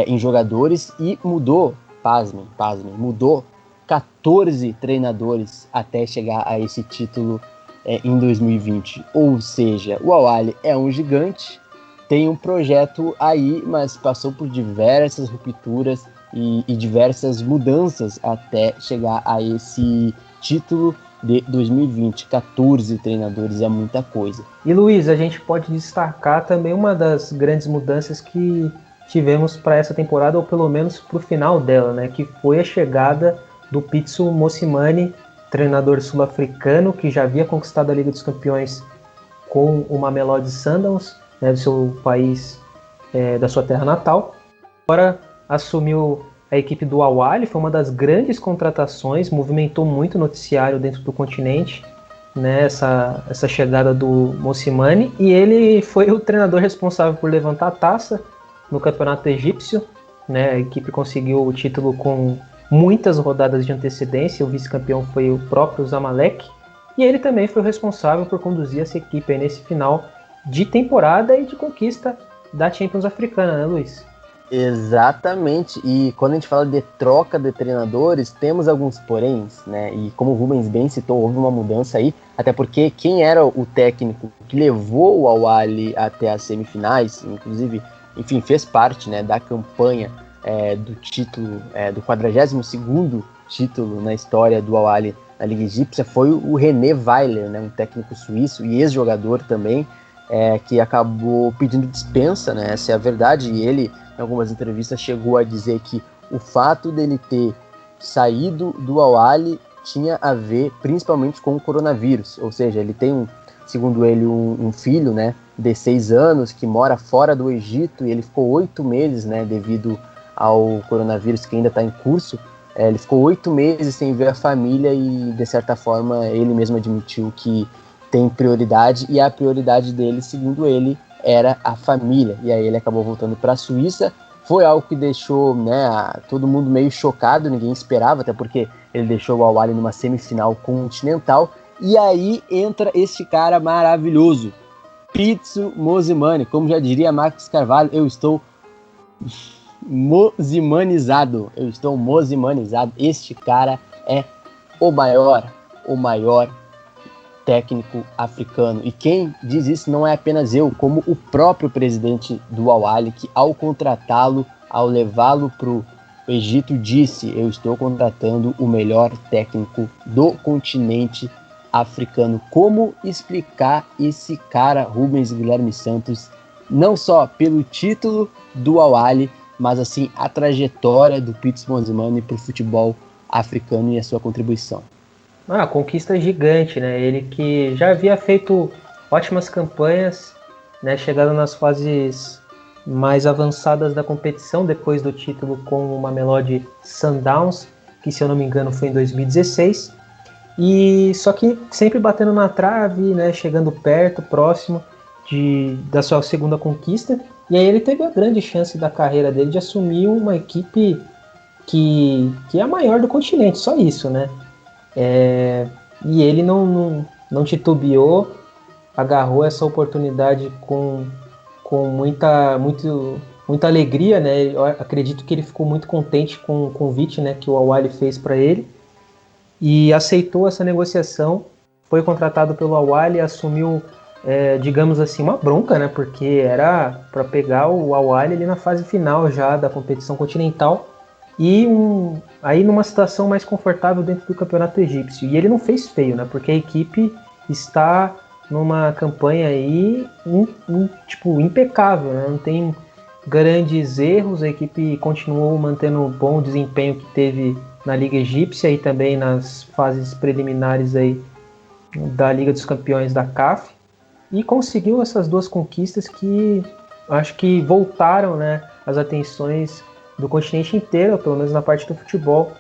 em jogadores e mudou, pasmem, mudou 14 treinadores até chegar a esse título em 2020. Ou seja, o Al-Ahly é um gigante, tem um projeto aí, mas passou por diversas rupturas e diversas mudanças até chegar a esse título de 2020. 14 treinadores é muita coisa. E Luiz, a gente pode destacar também uma das grandes mudanças que tivemos para essa temporada, ou pelo menos para o final dela, né? Que foi a chegada do Pitsu Mosimane, treinador sul-africano que já havia conquistado a Liga dos Campeões com o Mamelodi Sundowns, né, do seu país, da sua terra natal. Agora assumiu a equipe do Al-Ahly, foi uma das grandes contratações, movimentou muito o noticiário dentro do continente, né, essa chegada do Mosimane, e ele foi o treinador responsável por levantar a taça no campeonato egípcio, né, a equipe conseguiu o título com muitas rodadas de antecedência, o vice-campeão foi o próprio Zamalek, e ele também foi o responsável por conduzir essa equipe aí nesse final de temporada e de conquista da Champions Africana, né, Luiz? Exatamente, e quando a gente fala de troca de treinadores, temos alguns poréns, né, e como o Rubens bem citou, houve uma mudança aí, até porque quem era o técnico que levou o Al-Ahly até as semifinais, inclusive, enfim, fez parte, né, da campanha do título, do 42º título na história do Al-Ahly na Liga Egípcia, foi o René Weiler, né, um técnico suíço e ex-jogador também, que acabou pedindo dispensa, né, essa é a verdade, e ele, em algumas entrevistas, chegou a dizer que o fato dele ter saído do Al-Ahly tinha a ver principalmente com o coronavírus, ou seja, ele tem, segundo ele, um filho, né, de 6 anos, que mora fora do Egito, e ele ficou 8 meses, né, devido ao coronavírus que ainda está em curso, ele ficou 8 meses sem ver a família e, de certa forma, ele mesmo admitiu que tem prioridade, e a prioridade dele, segundo ele, era a família, e aí ele acabou voltando para a Suíça. Foi algo que deixou, né, todo mundo meio chocado, ninguém esperava, até porque ele deixou o Al-Ahly numa semifinal continental, e aí entra este cara maravilhoso, Pitsu Mosimane, como já diria Max Carvalho, eu estou mosimanizado, este cara é o maior técnico africano, e quem diz isso não é apenas eu, como o próprio presidente do Al-Ahly, que ao contratá-lo, ao levá-lo para o Egito, disse: eu estou contratando o melhor técnico do continente africano. Como explicar esse cara, Rubens Guilherme Santos, não só pelo título do Al-Ahly, mas assim a trajetória do Pitsu Mosimane para o futebol africano e a sua contribuição? Conquista gigante, né? Ele que já havia feito ótimas campanhas, né? Chegando nas fases mais avançadas da competição, depois do título com o Mamelodi Sundowns, que, se eu não me engano, foi em 2016. E só que sempre batendo na trave, né? Chegando perto, próximo da sua segunda conquista. E aí ele teve a grande chance da carreira dele de assumir uma equipe que é a maior do continente, só isso, né? E ele não titubeou, agarrou essa oportunidade com muita alegria, né? Eu acredito que ele ficou muito contente com o convite, né, que o Al-Ahly fez para ele, e aceitou essa negociação, foi contratado pelo Al-Ahly, assumiu, digamos assim, uma bronca, né? Porque era para pegar o Al-Ahly ali na fase final já da competição continental, e aí numa situação mais confortável dentro do campeonato egípcio. E ele não fez feio, né? Porque a equipe está numa campanha aí impecável, né? Não tem grandes erros, a equipe continuou mantendo o bom desempenho que teve na Liga Egípcia e também nas fases preliminares aí da Liga dos Campeões da CAF, e conseguiu essas 2 conquistas que acho que voltaram, né, as atenções do continente inteiro, pelo menos na parte do futebol,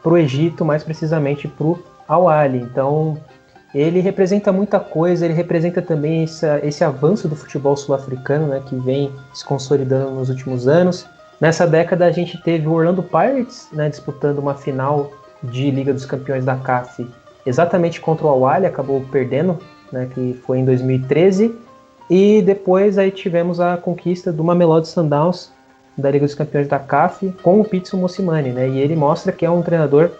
para o Egito, mais precisamente para o Al-Ahly. Então, ele representa muita coisa, ele representa também esse avanço do futebol sul-africano, né, que vem se consolidando nos últimos anos. Nessa década a gente teve o Orlando Pirates, né, disputando uma final de Liga dos Campeões da CAF exatamente contra o Al-Ahly, acabou perdendo, né, que foi em 2013, e depois aí tivemos a conquista do Mamelodi Sundowns da Liga dos Campeões da CAF com o Pitso Mosimane, né, e ele mostra que é um treinador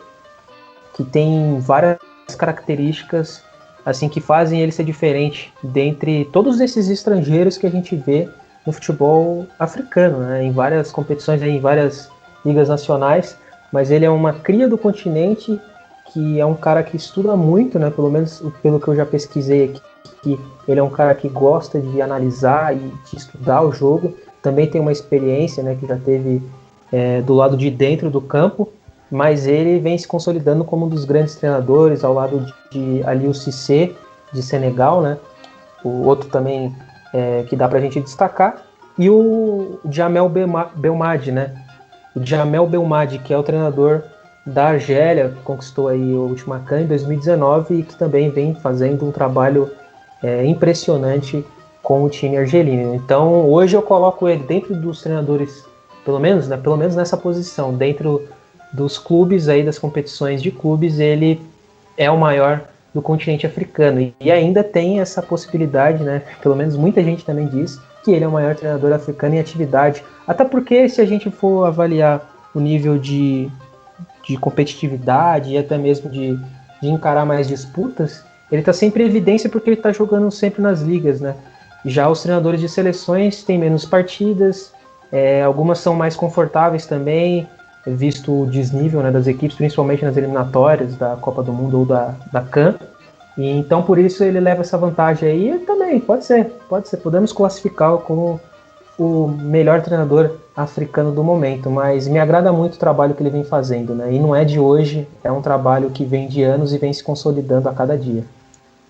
que tem várias características assim que fazem ele ser diferente dentre todos esses estrangeiros que a gente vê no futebol africano, né, em várias competições, em várias ligas nacionais, mas ele é uma cria do continente, que é um cara que estuda muito, né, pelo menos pelo que eu já pesquisei aqui, que ele é um cara que gosta de analisar e de estudar o jogo, também tem uma experiência, né, que já teve do lado de dentro do campo, mas ele vem se consolidando como um dos grandes treinadores, ao lado de Aliou Cissé, de Senegal, né, o outro também que dá pra gente destacar, e o Djamel Belmadi, né, o Djamel Belmadi, que é o treinador da Argélia, que conquistou aí o Ultimacan em 2019 e que também vem fazendo um trabalho impressionante com o time argelino. Então hoje eu coloco ele dentro dos treinadores, pelo menos nessa posição, dentro dos clubes aí, das competições de clubes, ele é o maior do continente africano, e ainda tem essa possibilidade, né, pelo menos muita gente também diz, que ele é o maior treinador africano em atividade, até porque se a gente for avaliar o nível de competitividade e até mesmo de encarar mais disputas, ele está sempre em evidência porque ele está jogando sempre nas ligas, né? Já os treinadores de seleções têm menos partidas, algumas são mais confortáveis também, visto o desnível, né, das equipes, principalmente nas eliminatórias da Copa do Mundo ou da CAN, e então por isso ele leva essa vantagem aí, e também pode ser, podemos classificá-lo como o melhor treinador africano do momento, mas me agrada muito o trabalho que ele vem fazendo, né? E não é de hoje, é um trabalho que vem de anos e vem se consolidando a cada dia.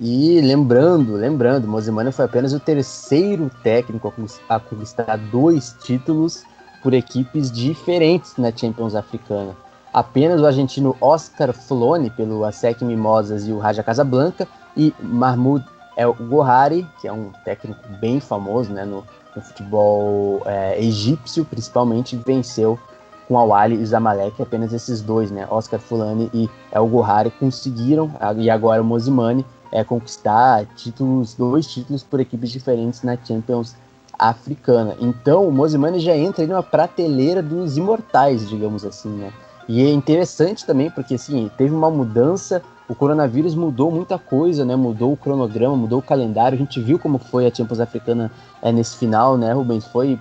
E lembrando, Mosimane foi apenas o terceiro técnico a conquistar 2 títulos por equipes diferentes na Champions Africana. Apenas o argentino Oscar Flone, pelo ASEC Mimosas e o Raja Casablanca, e Mahmoud El Gohari, que é um técnico bem famoso, né, no futebol egípcio, principalmente, venceu com o Al-Ahly e o Zamalek. Apenas esses 2, né, Oscar Fulani e El Gohari, conseguiram, e agora o Mosimane, conquistar 2 títulos por equipes diferentes na Champions africana. Então o Mosimane já entra aí numa prateleira dos imortais, digamos assim, né? E é interessante também porque, assim, teve uma mudança, o coronavírus mudou muita coisa, né? Mudou o cronograma, mudou o calendário. A gente viu como foi a Champions Africana nesse final, né, Rubens? Foi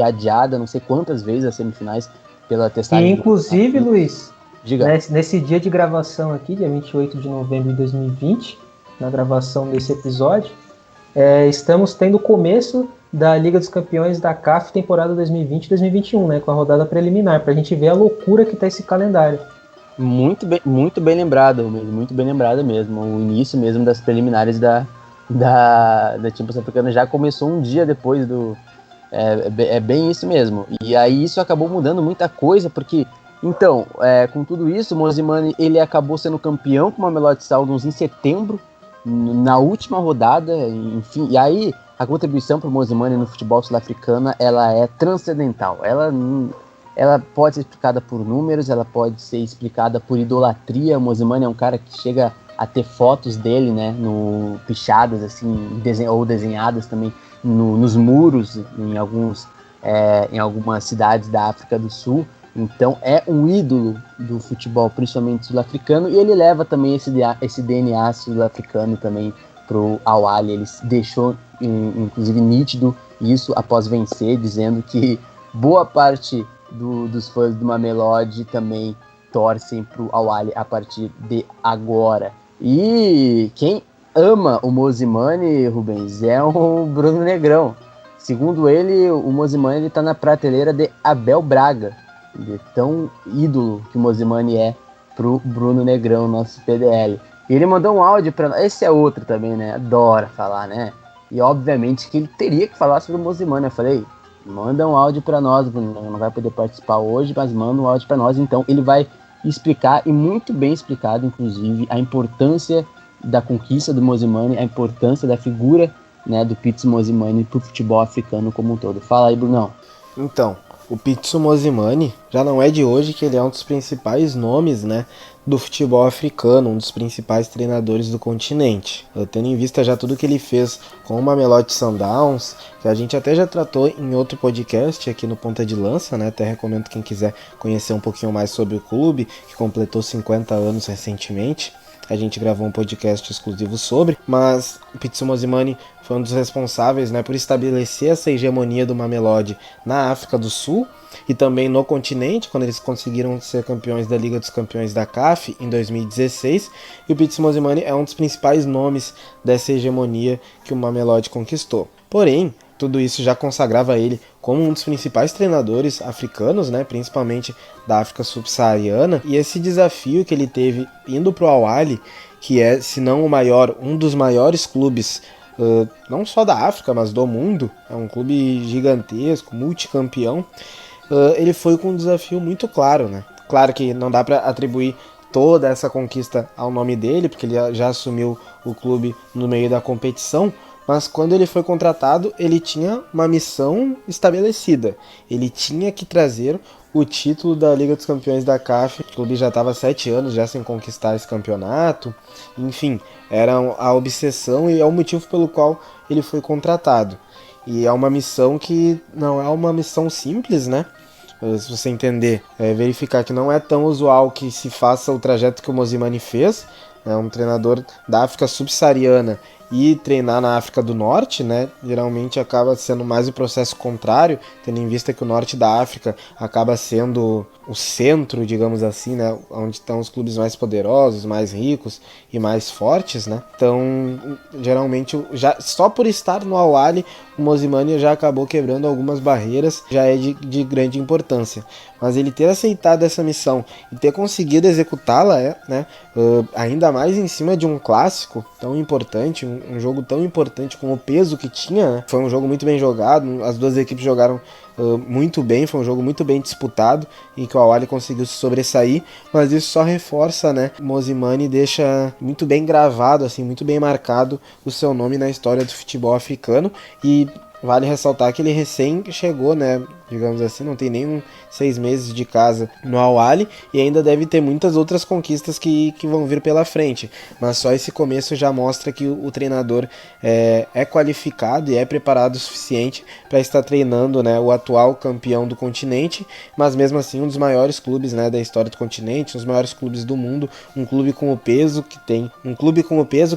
adiada não sei quantas vezes as semifinais pela testagem. E inclusive, Luiz, diga. Nesse dia de gravação aqui, dia 28 de novembro de 2020, na gravação desse episódio, estamos tendo o começo da Liga dos Campeões da CAF temporada 2020-2021, né, com a rodada preliminar, pra gente ver a loucura que tá esse calendário. Muito bem lembrado, muito bem lembrado mesmo. O início mesmo das preliminares da Champions Africana já começou um dia depois do... É bem isso mesmo. E aí isso acabou mudando muita coisa, porque... Então, com tudo isso, o Mosimane, ele acabou sendo campeão com o Mamelodi Sundowns em setembro, na última rodada, enfim. E aí, a contribuição para o Mosimane no futebol sul-africano, ela é transcendental. Ela pode ser explicada por números, ela pode ser explicada por idolatria. O Mosimane é um cara que chega a ter fotos dele, né, pichadas, assim, ou desenhadas também nos muros, em algumas cidades da África do Sul. Então é um ídolo do futebol, principalmente sul-africano, e ele leva também esse DNA sul-africano também pro Al-Ahly. Ele deixou, inclusive, nítido isso após vencer, dizendo que boa parte dos fãs do Mamelodi também torcem pro Al-Ahly a partir de agora. E quem ama o Mosimane, Rubens, é o Bruno Negrão. Segundo ele, o Mosimane está na prateleira de Abel Braga, de tão ídolo que o Mosimane é pro Bruno Negrão, nosso PDL. E ele mandou um áudio para nós. Esse é outro também, né? Adora falar, né? E obviamente que ele teria que falar sobre o Mosimane. Eu falei, manda um áudio para nós, Bruno. Não vai poder participar hoje, mas manda um áudio para nós. Então ele vai explicar, e muito bem explicado, inclusive, a importância da conquista do Mosimane, a importância da figura, né, do Pitso Mosimane pro futebol africano como um todo. Fala aí, Brunão. Então, O Pitsu Mosimane já não é de hoje que ele é um dos principais nomes, né, do futebol africano, um dos principais treinadores do continente. Tendo em vista já tudo que ele fez com o Mamelodi Sundowns, que a gente até já tratou em outro podcast aqui no Ponta de Lança, né? Até recomendo quem quiser conhecer um pouquinho mais sobre o clube, que completou 50 anos recentemente. A gente gravou um podcast exclusivo sobre, mas o Pitsu Mosimane foi um dos responsáveis, né, por estabelecer essa hegemonia do Mamelodi na África do Sul e também no continente, quando eles conseguiram ser campeões da Liga dos Campeões da CAF em 2016, e o Pitsu Mosimane é um dos principais nomes dessa hegemonia que o Mamelodi conquistou. Porém, tudo isso já consagrava ele como um dos principais treinadores africanos, né, principalmente da África subsaariana, e esse desafio que ele teve indo para o Al Ahly, que é, se não o maior, um dos maiores clubes, não só da África, mas do mundo, é um clube gigantesco, multicampeão, ele foi com um desafio muito claro, né? Claro que não dá para atribuir toda essa conquista ao nome dele, porque ele já assumiu o clube no meio da competição, mas quando ele foi contratado, ele tinha uma missão estabelecida. Ele tinha que trazer o título da Liga dos Campeões da CAF. O clube já estava há 7 anos já sem conquistar esse campeonato. Enfim, era a obsessão e é o motivo pelo qual ele foi contratado. E é uma missão que não é uma missão simples, né? Se você entender, verificar que não é tão usual que se faça o trajeto que o Mosimane fez, né? Um treinador da África subsaariana e treinar na África do Norte, né, geralmente acaba sendo mais o processo contrário, tendo em vista que o norte da África acaba sendo o centro, digamos assim, né, onde estão os clubes mais poderosos, mais ricos e mais fortes, né. Então, geralmente, já só por estar no Al Ahly, o Mosimane já acabou quebrando algumas barreiras, já é de grande importância. Mas ele ter aceitado essa missão e ter conseguido executá-la, né, ainda mais em cima de um clássico tão importante, um jogo tão importante com o peso que tinha, né? Foi um jogo muito bem jogado, as duas equipes jogaram muito bem, foi um jogo muito bem disputado, em que o Al Ahly conseguiu se sobressair, mas isso só reforça, né? Mosimane deixa muito bem gravado, assim, muito bem marcado o seu nome na história do futebol africano, e vale ressaltar que ele recém chegou, né, digamos assim, não tem nem 6 meses de casa no Al Ahly e ainda deve ter muitas outras conquistas que vão vir pela frente, mas só esse começo já mostra que o treinador é qualificado e é preparado o suficiente para estar treinando, né, o atual campeão do continente, mas mesmo assim um dos maiores clubes, né, da história do continente, um dos maiores clubes do mundo, um clube com o peso que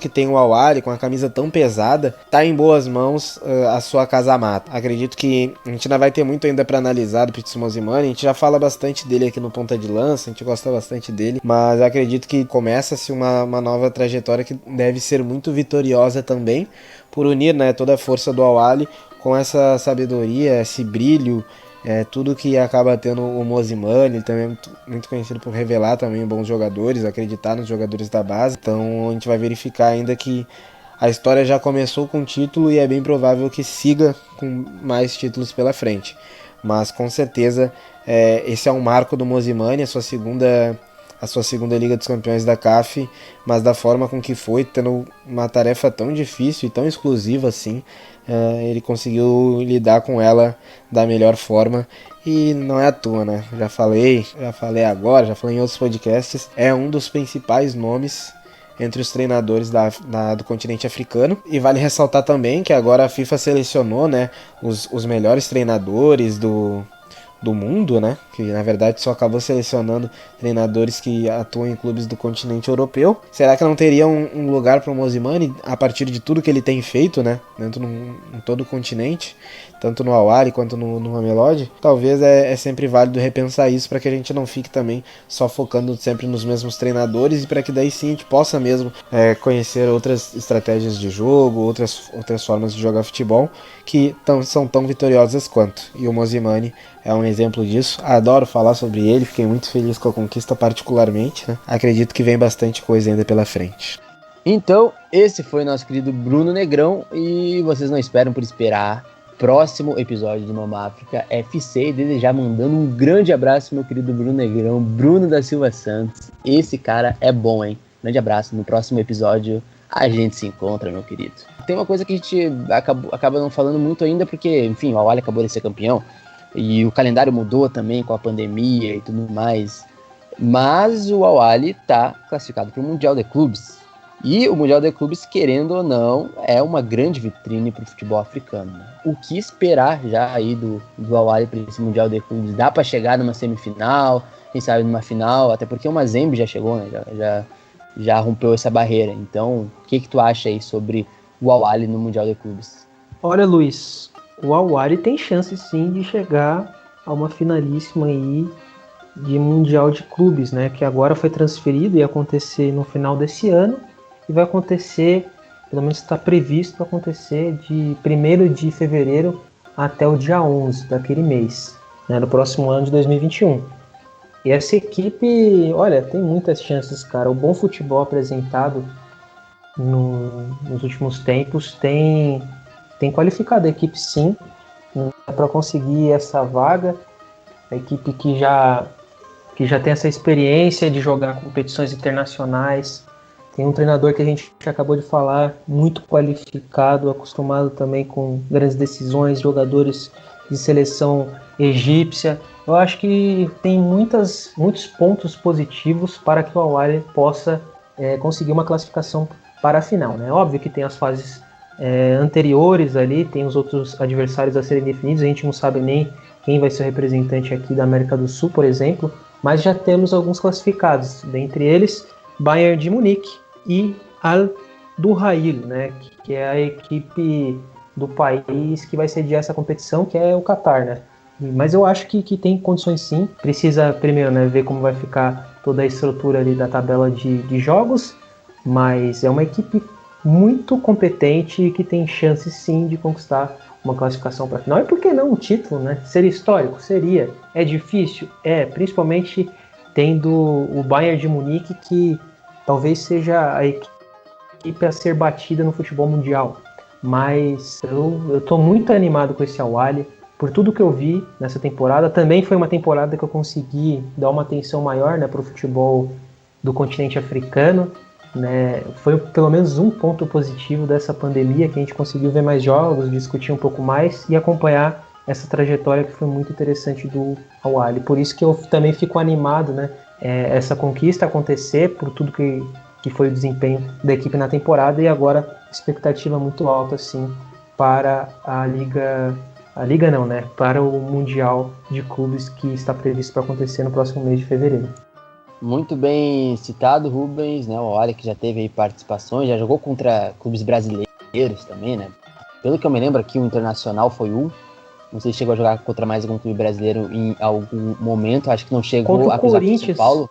tem o Al Ahly, com a camisa tão pesada, tá em boas mãos a sua casa-mata. Acredito que a gente ainda vai ter muito ainda para analisar do Pitsu Mosimane, a gente já fala bastante dele aqui no Ponta de Lança, a gente gosta bastante dele, mas acredito que começa-se uma nova trajetória que deve ser muito vitoriosa também, por unir, né, toda a força do Al Ahly com essa sabedoria, esse brilho, tudo que acaba tendo o Mosimane. Ele também é muito conhecido por revelar também bons jogadores, acreditar nos jogadores da base, então a gente vai verificar ainda que a história já começou com título e é bem provável que siga com mais títulos pela frente. Mas com certeza esse é um marco do Mosimane, a sua segunda Liga dos Campeões da CAF, mas da forma com que foi, tendo uma tarefa tão difícil e tão exclusiva assim, ele conseguiu lidar com ela da melhor forma. E não é à toa, né? Já falei agora, já falei em outros podcasts, é um dos principais nomes entre os treinadores do continente africano. E vale ressaltar também que agora a FIFA selecionou, né, os melhores treinadores do mundo, né, que na verdade só acabou selecionando treinadores que atuam em clubes do continente europeu. Será que não teria um lugar para o Mosimane a partir de tudo que ele tem feito, né, dentro em todo o continente, tanto no Al Ahly quanto no Mamelodi? Talvez é sempre válido repensar isso, para que a gente não fique também só focando sempre nos mesmos treinadores, e para que daí sim a gente possa mesmo conhecer outras estratégias de jogo, outras formas de jogar futebol que são tão vitoriosas quanto. E o Mosimane é um exemplo disso. Adoro falar sobre ele, fiquei muito feliz com a conquista particularmente, né? Acredito que vem bastante coisa ainda pela frente. Então, esse foi nosso querido Bruno Negrão, e vocês não esperam por esperar próximo episódio do Mama África FC, e desejar mandando um grande abraço, meu querido Bruno Negrão, Bruno da Silva Santos. Esse cara é bom, hein? Grande abraço, no próximo episódio a gente se encontra, meu querido. Tem uma coisa que a gente acaba não falando muito ainda, porque, enfim, o Al Ahly acabou de ser campeão, e o calendário mudou também com a pandemia e tudo mais, mas o Al-Ahly está classificado para o Mundial de Clubes, e o Mundial de Clubes, querendo ou não, é uma grande vitrine para o futebol africano, né? O que esperar já aí do Al-Ahly para esse Mundial de Clubes? Dá para chegar numa semifinal, quem sabe numa final, até porque o Mazembe já chegou, né? Já rompeu essa barreira. Então, o que tu acha aí sobre o Al-Ahly no Mundial de Clubes? Olha, Luiz, o Al-Ahly tem chance sim de chegar a uma finalíssima aí de Mundial de Clubes, né? Que agora foi transferido e ia acontecer no final desse ano e vai acontecer, pelo menos está previsto para acontecer de 1º de fevereiro até o dia 11 daquele mês, né? No próximo ano de 2021. E essa equipe, olha, tem muitas chances, cara. O bom futebol apresentado nos últimos tempos tem qualificado a equipe, sim, para conseguir essa vaga. A equipe que já tem essa experiência de jogar competições internacionais. Tem um treinador que a gente acabou de falar, muito qualificado, acostumado também com grandes decisões, jogadores de seleção egípcia. Eu acho que tem muitos pontos positivos para que o Al-Ahly possa conseguir uma classificação para a final, né? Óbvio que tem as fases anteriores ali, tem os outros adversários a serem definidos, a gente não sabe nem quem vai ser o representante aqui da América do Sul, por exemplo, mas já temos alguns classificados, dentre eles Bayern de Munique e Al-Duhail, né? Que é a equipe do país que vai sediar essa competição, que é o Catar, né? Mas eu acho que tem condições sim. Precisa primeiro, né, ver como vai ficar toda a estrutura ali da tabela de jogos, mas é uma equipe muito competente e que tem chance sim de conquistar uma classificação para a final. E por que não um título, né? Seria histórico? Seria. É difícil? Principalmente tendo o Bayern de Munique, que talvez seja a equipe a ser batida no futebol mundial. Mas eu estou muito animado com esse Al-Ahly. Por tudo que eu vi nessa temporada, também foi uma temporada que eu consegui dar uma atenção maior, né, para o futebol do continente africano, né? Foi pelo menos um ponto positivo dessa pandemia, que a gente conseguiu ver mais jogos, discutir um pouco mais e acompanhar essa trajetória que foi muito interessante do Al-Ahly. Por isso que eu também fico animado, né, essa conquista acontecer, por tudo que foi o desempenho da equipe na temporada, e agora expectativa muito alta, sim, para a Liga não, né? Para o Mundial de Clubes que está previsto para acontecer no próximo mês de fevereiro. Muito bem citado, Rubens, né? O Al-Ahly que já teve aí participações, já jogou contra clubes brasileiros também, né? Pelo que eu me lembro aqui, o Internacional foi um. Não sei se chegou a jogar contra mais algum clube brasileiro em algum momento. Acho que não chegou contra o a cruzar com o Corinthians. São Paulo.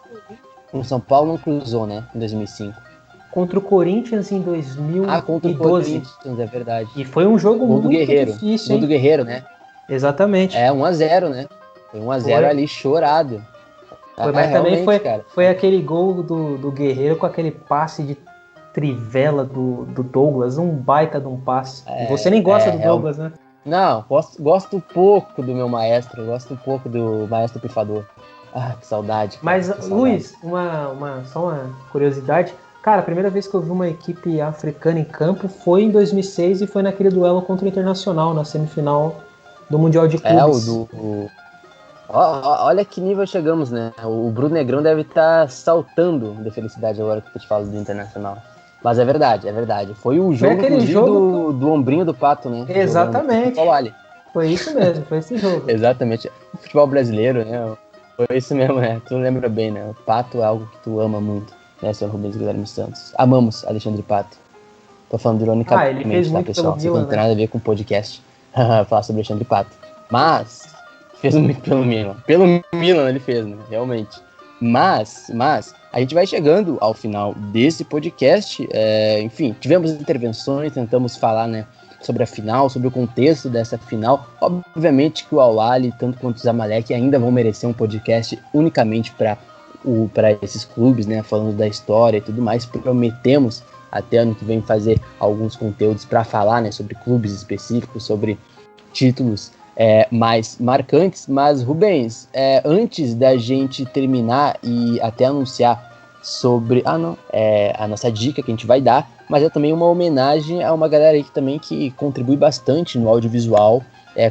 Com o São Paulo não cruzou, né? Em 2005. Contra o Corinthians em 2012. Contra o Corinthians, é verdade. E foi um jogo muito difícil, hein? Gol do Guerreiro, né? Exatamente. 1-0, né? Foi 1-0 ali, chorado. Mas também foi aquele gol do Guerreiro com aquele passe de trivela do Douglas, um baita de um passe. Você nem gosta do Douglas, né? Não, gosto pouco do meu maestro, gosto pouco do maestro pifador. Ah, que saudade. Cara, mas, que Luiz, só uma curiosidade. Cara, a primeira vez que eu vi uma equipe africana em campo foi em 2006 e foi naquele duelo contra o Internacional, na semifinal do Mundial de Clubes. Olha que nível chegamos, né? O Bruno Negrão deve estar saltando de felicidade agora que eu te falo do Internacional. Mas é verdade. Foi o jogo, do ombrinho do Pato, né? Exatamente. Foi isso mesmo, foi esse jogo. Exatamente. O futebol brasileiro, né? Foi isso mesmo, né? Tu lembra bem, né? O Pato é algo que tu ama muito, né, senhor Rubens Guilherme Santos? Amamos Alexandre Pato. Tô falando ironicamente, ele fez muito pessoal? pelo Milan, não tem nada a ver com o podcast falar sobre Alexandre Pato. Mas fez muito pelo Milan. Pelo Milan ele fez, né? Realmente. Mas a gente vai chegando ao final desse podcast. Enfim, tivemos intervenções, tentamos falar, né, sobre a final, sobre o contexto dessa final. Obviamente que o Al-Ahly, tanto quanto o Zamalek, ainda vão merecer um podcast unicamente para esses clubes, né, falando da história e tudo mais. Prometemos até ano que vem fazer alguns conteúdos para falar, né, sobre clubes específicos, sobre títulos mais marcantes. Mas, Rubens, antes da gente terminar e até anunciar sobre a nossa dica que a gente vai dar, mas é também uma homenagem a uma galera aí que contribui bastante no audiovisual,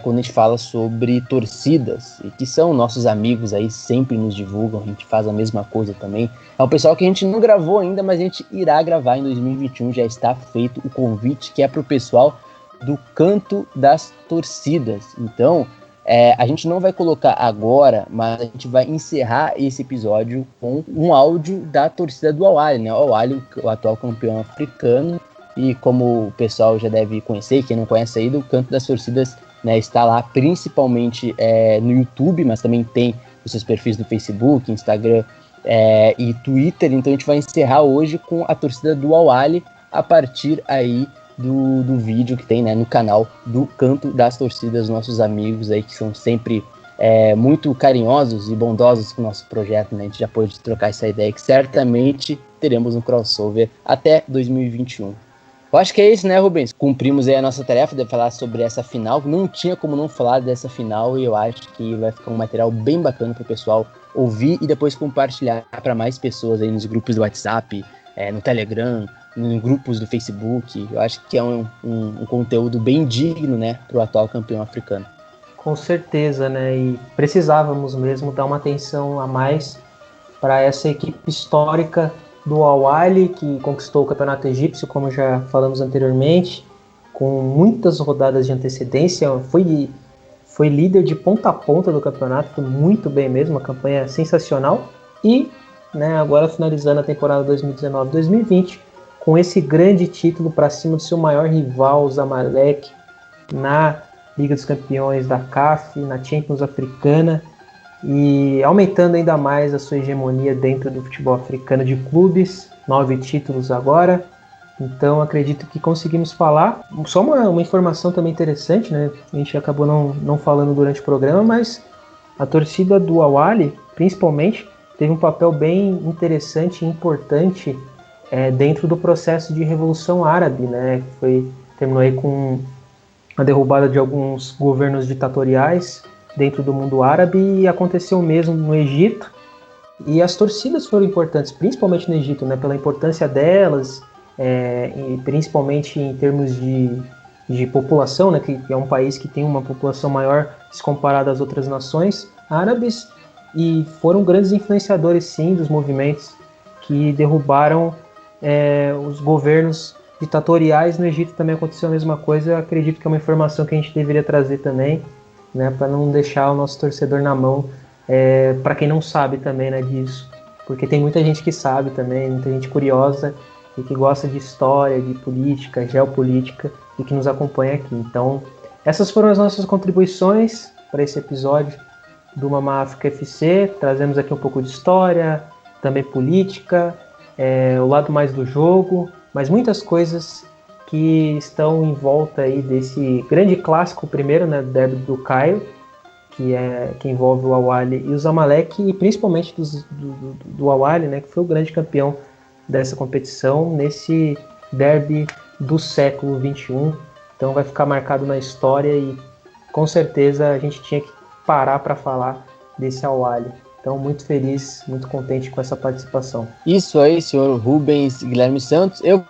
quando a gente fala sobre torcidas, e que são nossos amigos aí, sempre nos divulgam, a gente faz a mesma coisa também. É um pessoal que a gente não gravou ainda, mas a gente irá gravar em 2021, já está feito o convite, que é para o pessoal do Canto das Torcidas. Então, a gente não vai colocar agora, mas a gente vai encerrar esse episódio com um áudio da torcida do Al-Ahly, né? O Al-Ahly, o atual campeão africano, e como o pessoal já deve conhecer, quem não conhece aí, do Canto das Torcidas, né, está lá principalmente no YouTube, mas também tem os seus perfis do Facebook, Instagram e Twitter. Então a gente vai encerrar hoje com a torcida do Al-Ahly a partir aí do vídeo que tem, né, no canal do Canto das Torcidas, nossos amigos aí que são sempre muito carinhosos e bondosos com o nosso projeto, né? A gente já pôde trocar essa ideia que certamente teremos um crossover até 2021. Eu acho que é isso, né, Rubens? Cumprimos aí a nossa tarefa de falar sobre essa final. Não tinha como não falar dessa final e eu acho que vai ficar um material bem bacana para o pessoal ouvir e depois compartilhar para mais pessoas aí nos grupos do WhatsApp, no Telegram, em grupos do Facebook. Eu acho que é um conteúdo bem digno, né, para o atual campeão africano. Com certeza, né? E precisávamos mesmo dar uma atenção a mais para essa equipe histórica do Al-Ahly, que conquistou o campeonato egípcio, como já falamos anteriormente, com muitas rodadas de antecedência, foi líder de ponta a ponta do campeonato, foi muito bem mesmo, uma campanha sensacional, e, né, agora finalizando a temporada 2019-2020, com esse grande título para cima do seu maior rival, o Zamalek, na Liga dos Campeões da CAF, na Champions Africana, e aumentando ainda mais a sua hegemonia dentro do futebol africano de clubes, 9 títulos agora. Então acredito que conseguimos falar. Só uma informação também interessante, né? A gente acabou não falando durante o programa, mas a torcida do Al-Ahly, principalmente, teve um papel bem interessante e importante dentro do processo de Revolução Árabe, né? Terminou aí com a derrubada de alguns governos ditatoriais dentro do mundo árabe, e aconteceu mesmo no Egito, e as torcidas foram importantes, principalmente no Egito, né, pela importância delas, e principalmente em termos de população, né, que é um país que tem uma população maior se comparado às outras nações árabes, e foram grandes influenciadores, sim, dos movimentos que derrubaram os governos ditatoriais. No Egito também aconteceu a mesma coisa. Eu acredito que é uma informação que a gente deveria trazer também, né, para não deixar o nosso torcedor na mão, para quem não sabe também, né, disso, porque tem muita gente que sabe também, muita gente curiosa e que gosta de história, de política, geopolítica, e que nos acompanha aqui. Então, essas foram as nossas contribuições para esse episódio do Mama África FC. Trazemos aqui um pouco de história, também política, o lado mais do jogo, mas muitas coisas que estão em volta aí desse grande clássico, primeiro, né, derby do Cairo, que envolve o Al-Ahly e o Zamalek, e principalmente do Al-Ahly, né, que foi o grande campeão dessa competição nesse derby do século XXI. Então vai ficar marcado na história e com certeza a gente tinha que parar para falar desse Al-Ahly. Então, muito feliz, muito contente com essa participação. Isso aí, senhor Rubens Guilherme Santos. Eu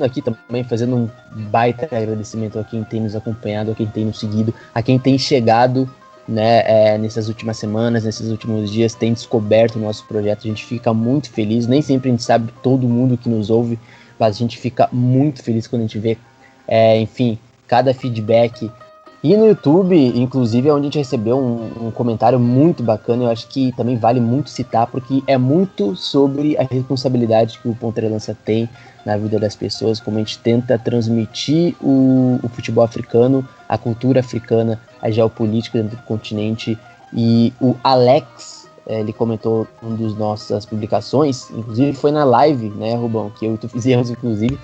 aqui também fazendo um baita agradecimento a quem tem nos acompanhado, a quem tem nos seguido, a quem tem chegado, né, nessas últimas semanas, nesses últimos dias, tem descoberto o nosso projeto. A gente fica muito feliz, nem sempre a gente sabe todo mundo que nos ouve, mas a gente fica muito feliz quando a gente vê, enfim, cada feedback. E no YouTube, inclusive, é onde a gente recebeu um comentário muito bacana. Eu acho que também vale muito citar, porque é muito sobre a responsabilidade que o Ponta de Lança tem na vida das pessoas, como a gente tenta transmitir o futebol africano, a cultura africana, a geopolítica dentro do continente. E o Alex, ele comentou em uma das nossas publicações, inclusive foi na live, né, Rubão, que eu e tu fizemos, inclusive,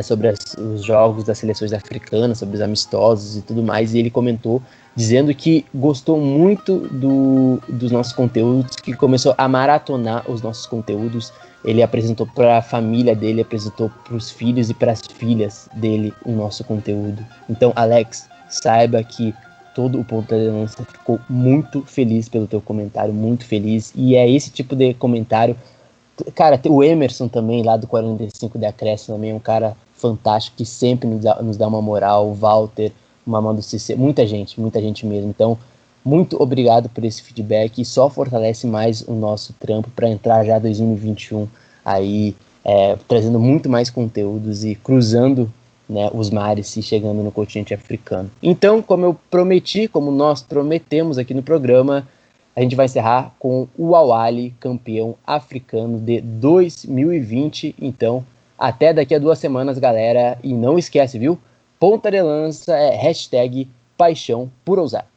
sobre os jogos das seleções africanas, sobre os amistosos e tudo mais, e ele comentou dizendo que gostou muito dos nossos conteúdos, que começou a maratonar os nossos conteúdos. Ele apresentou para a família dele, apresentou para os filhos e para as filhas dele o nosso conteúdo. Então, Alex, saiba que todo o Ponta de Lança ficou muito feliz pelo teu comentário, muito feliz, e é esse tipo de comentário Cara, o Emerson também, lá do 45 de Acréscimo, também é um cara fantástico, que sempre nos dá uma moral. O Walter, o Mamando Cissé, muita gente mesmo. Então, muito obrigado por esse feedback, e só fortalece mais o nosso trampo para entrar já 2021 aí, trazendo muito mais conteúdos e cruzando, né, os mares e chegando no continente africano. Então, como nós prometemos aqui no programa, a gente vai encerrar com o Al Ahly, campeão africano de 2020. Então, até daqui a 2 semanas, galera. E não esquece, viu? Ponta de lança é #paixão por ousar.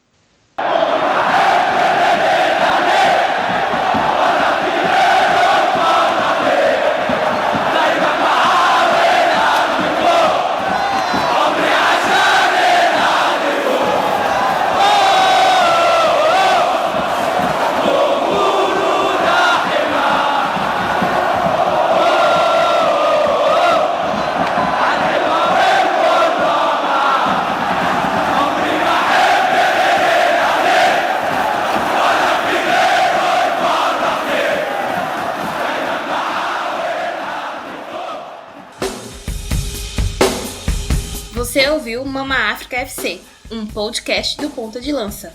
Você ouviu Mama África FC, um podcast do Ponta de Lança.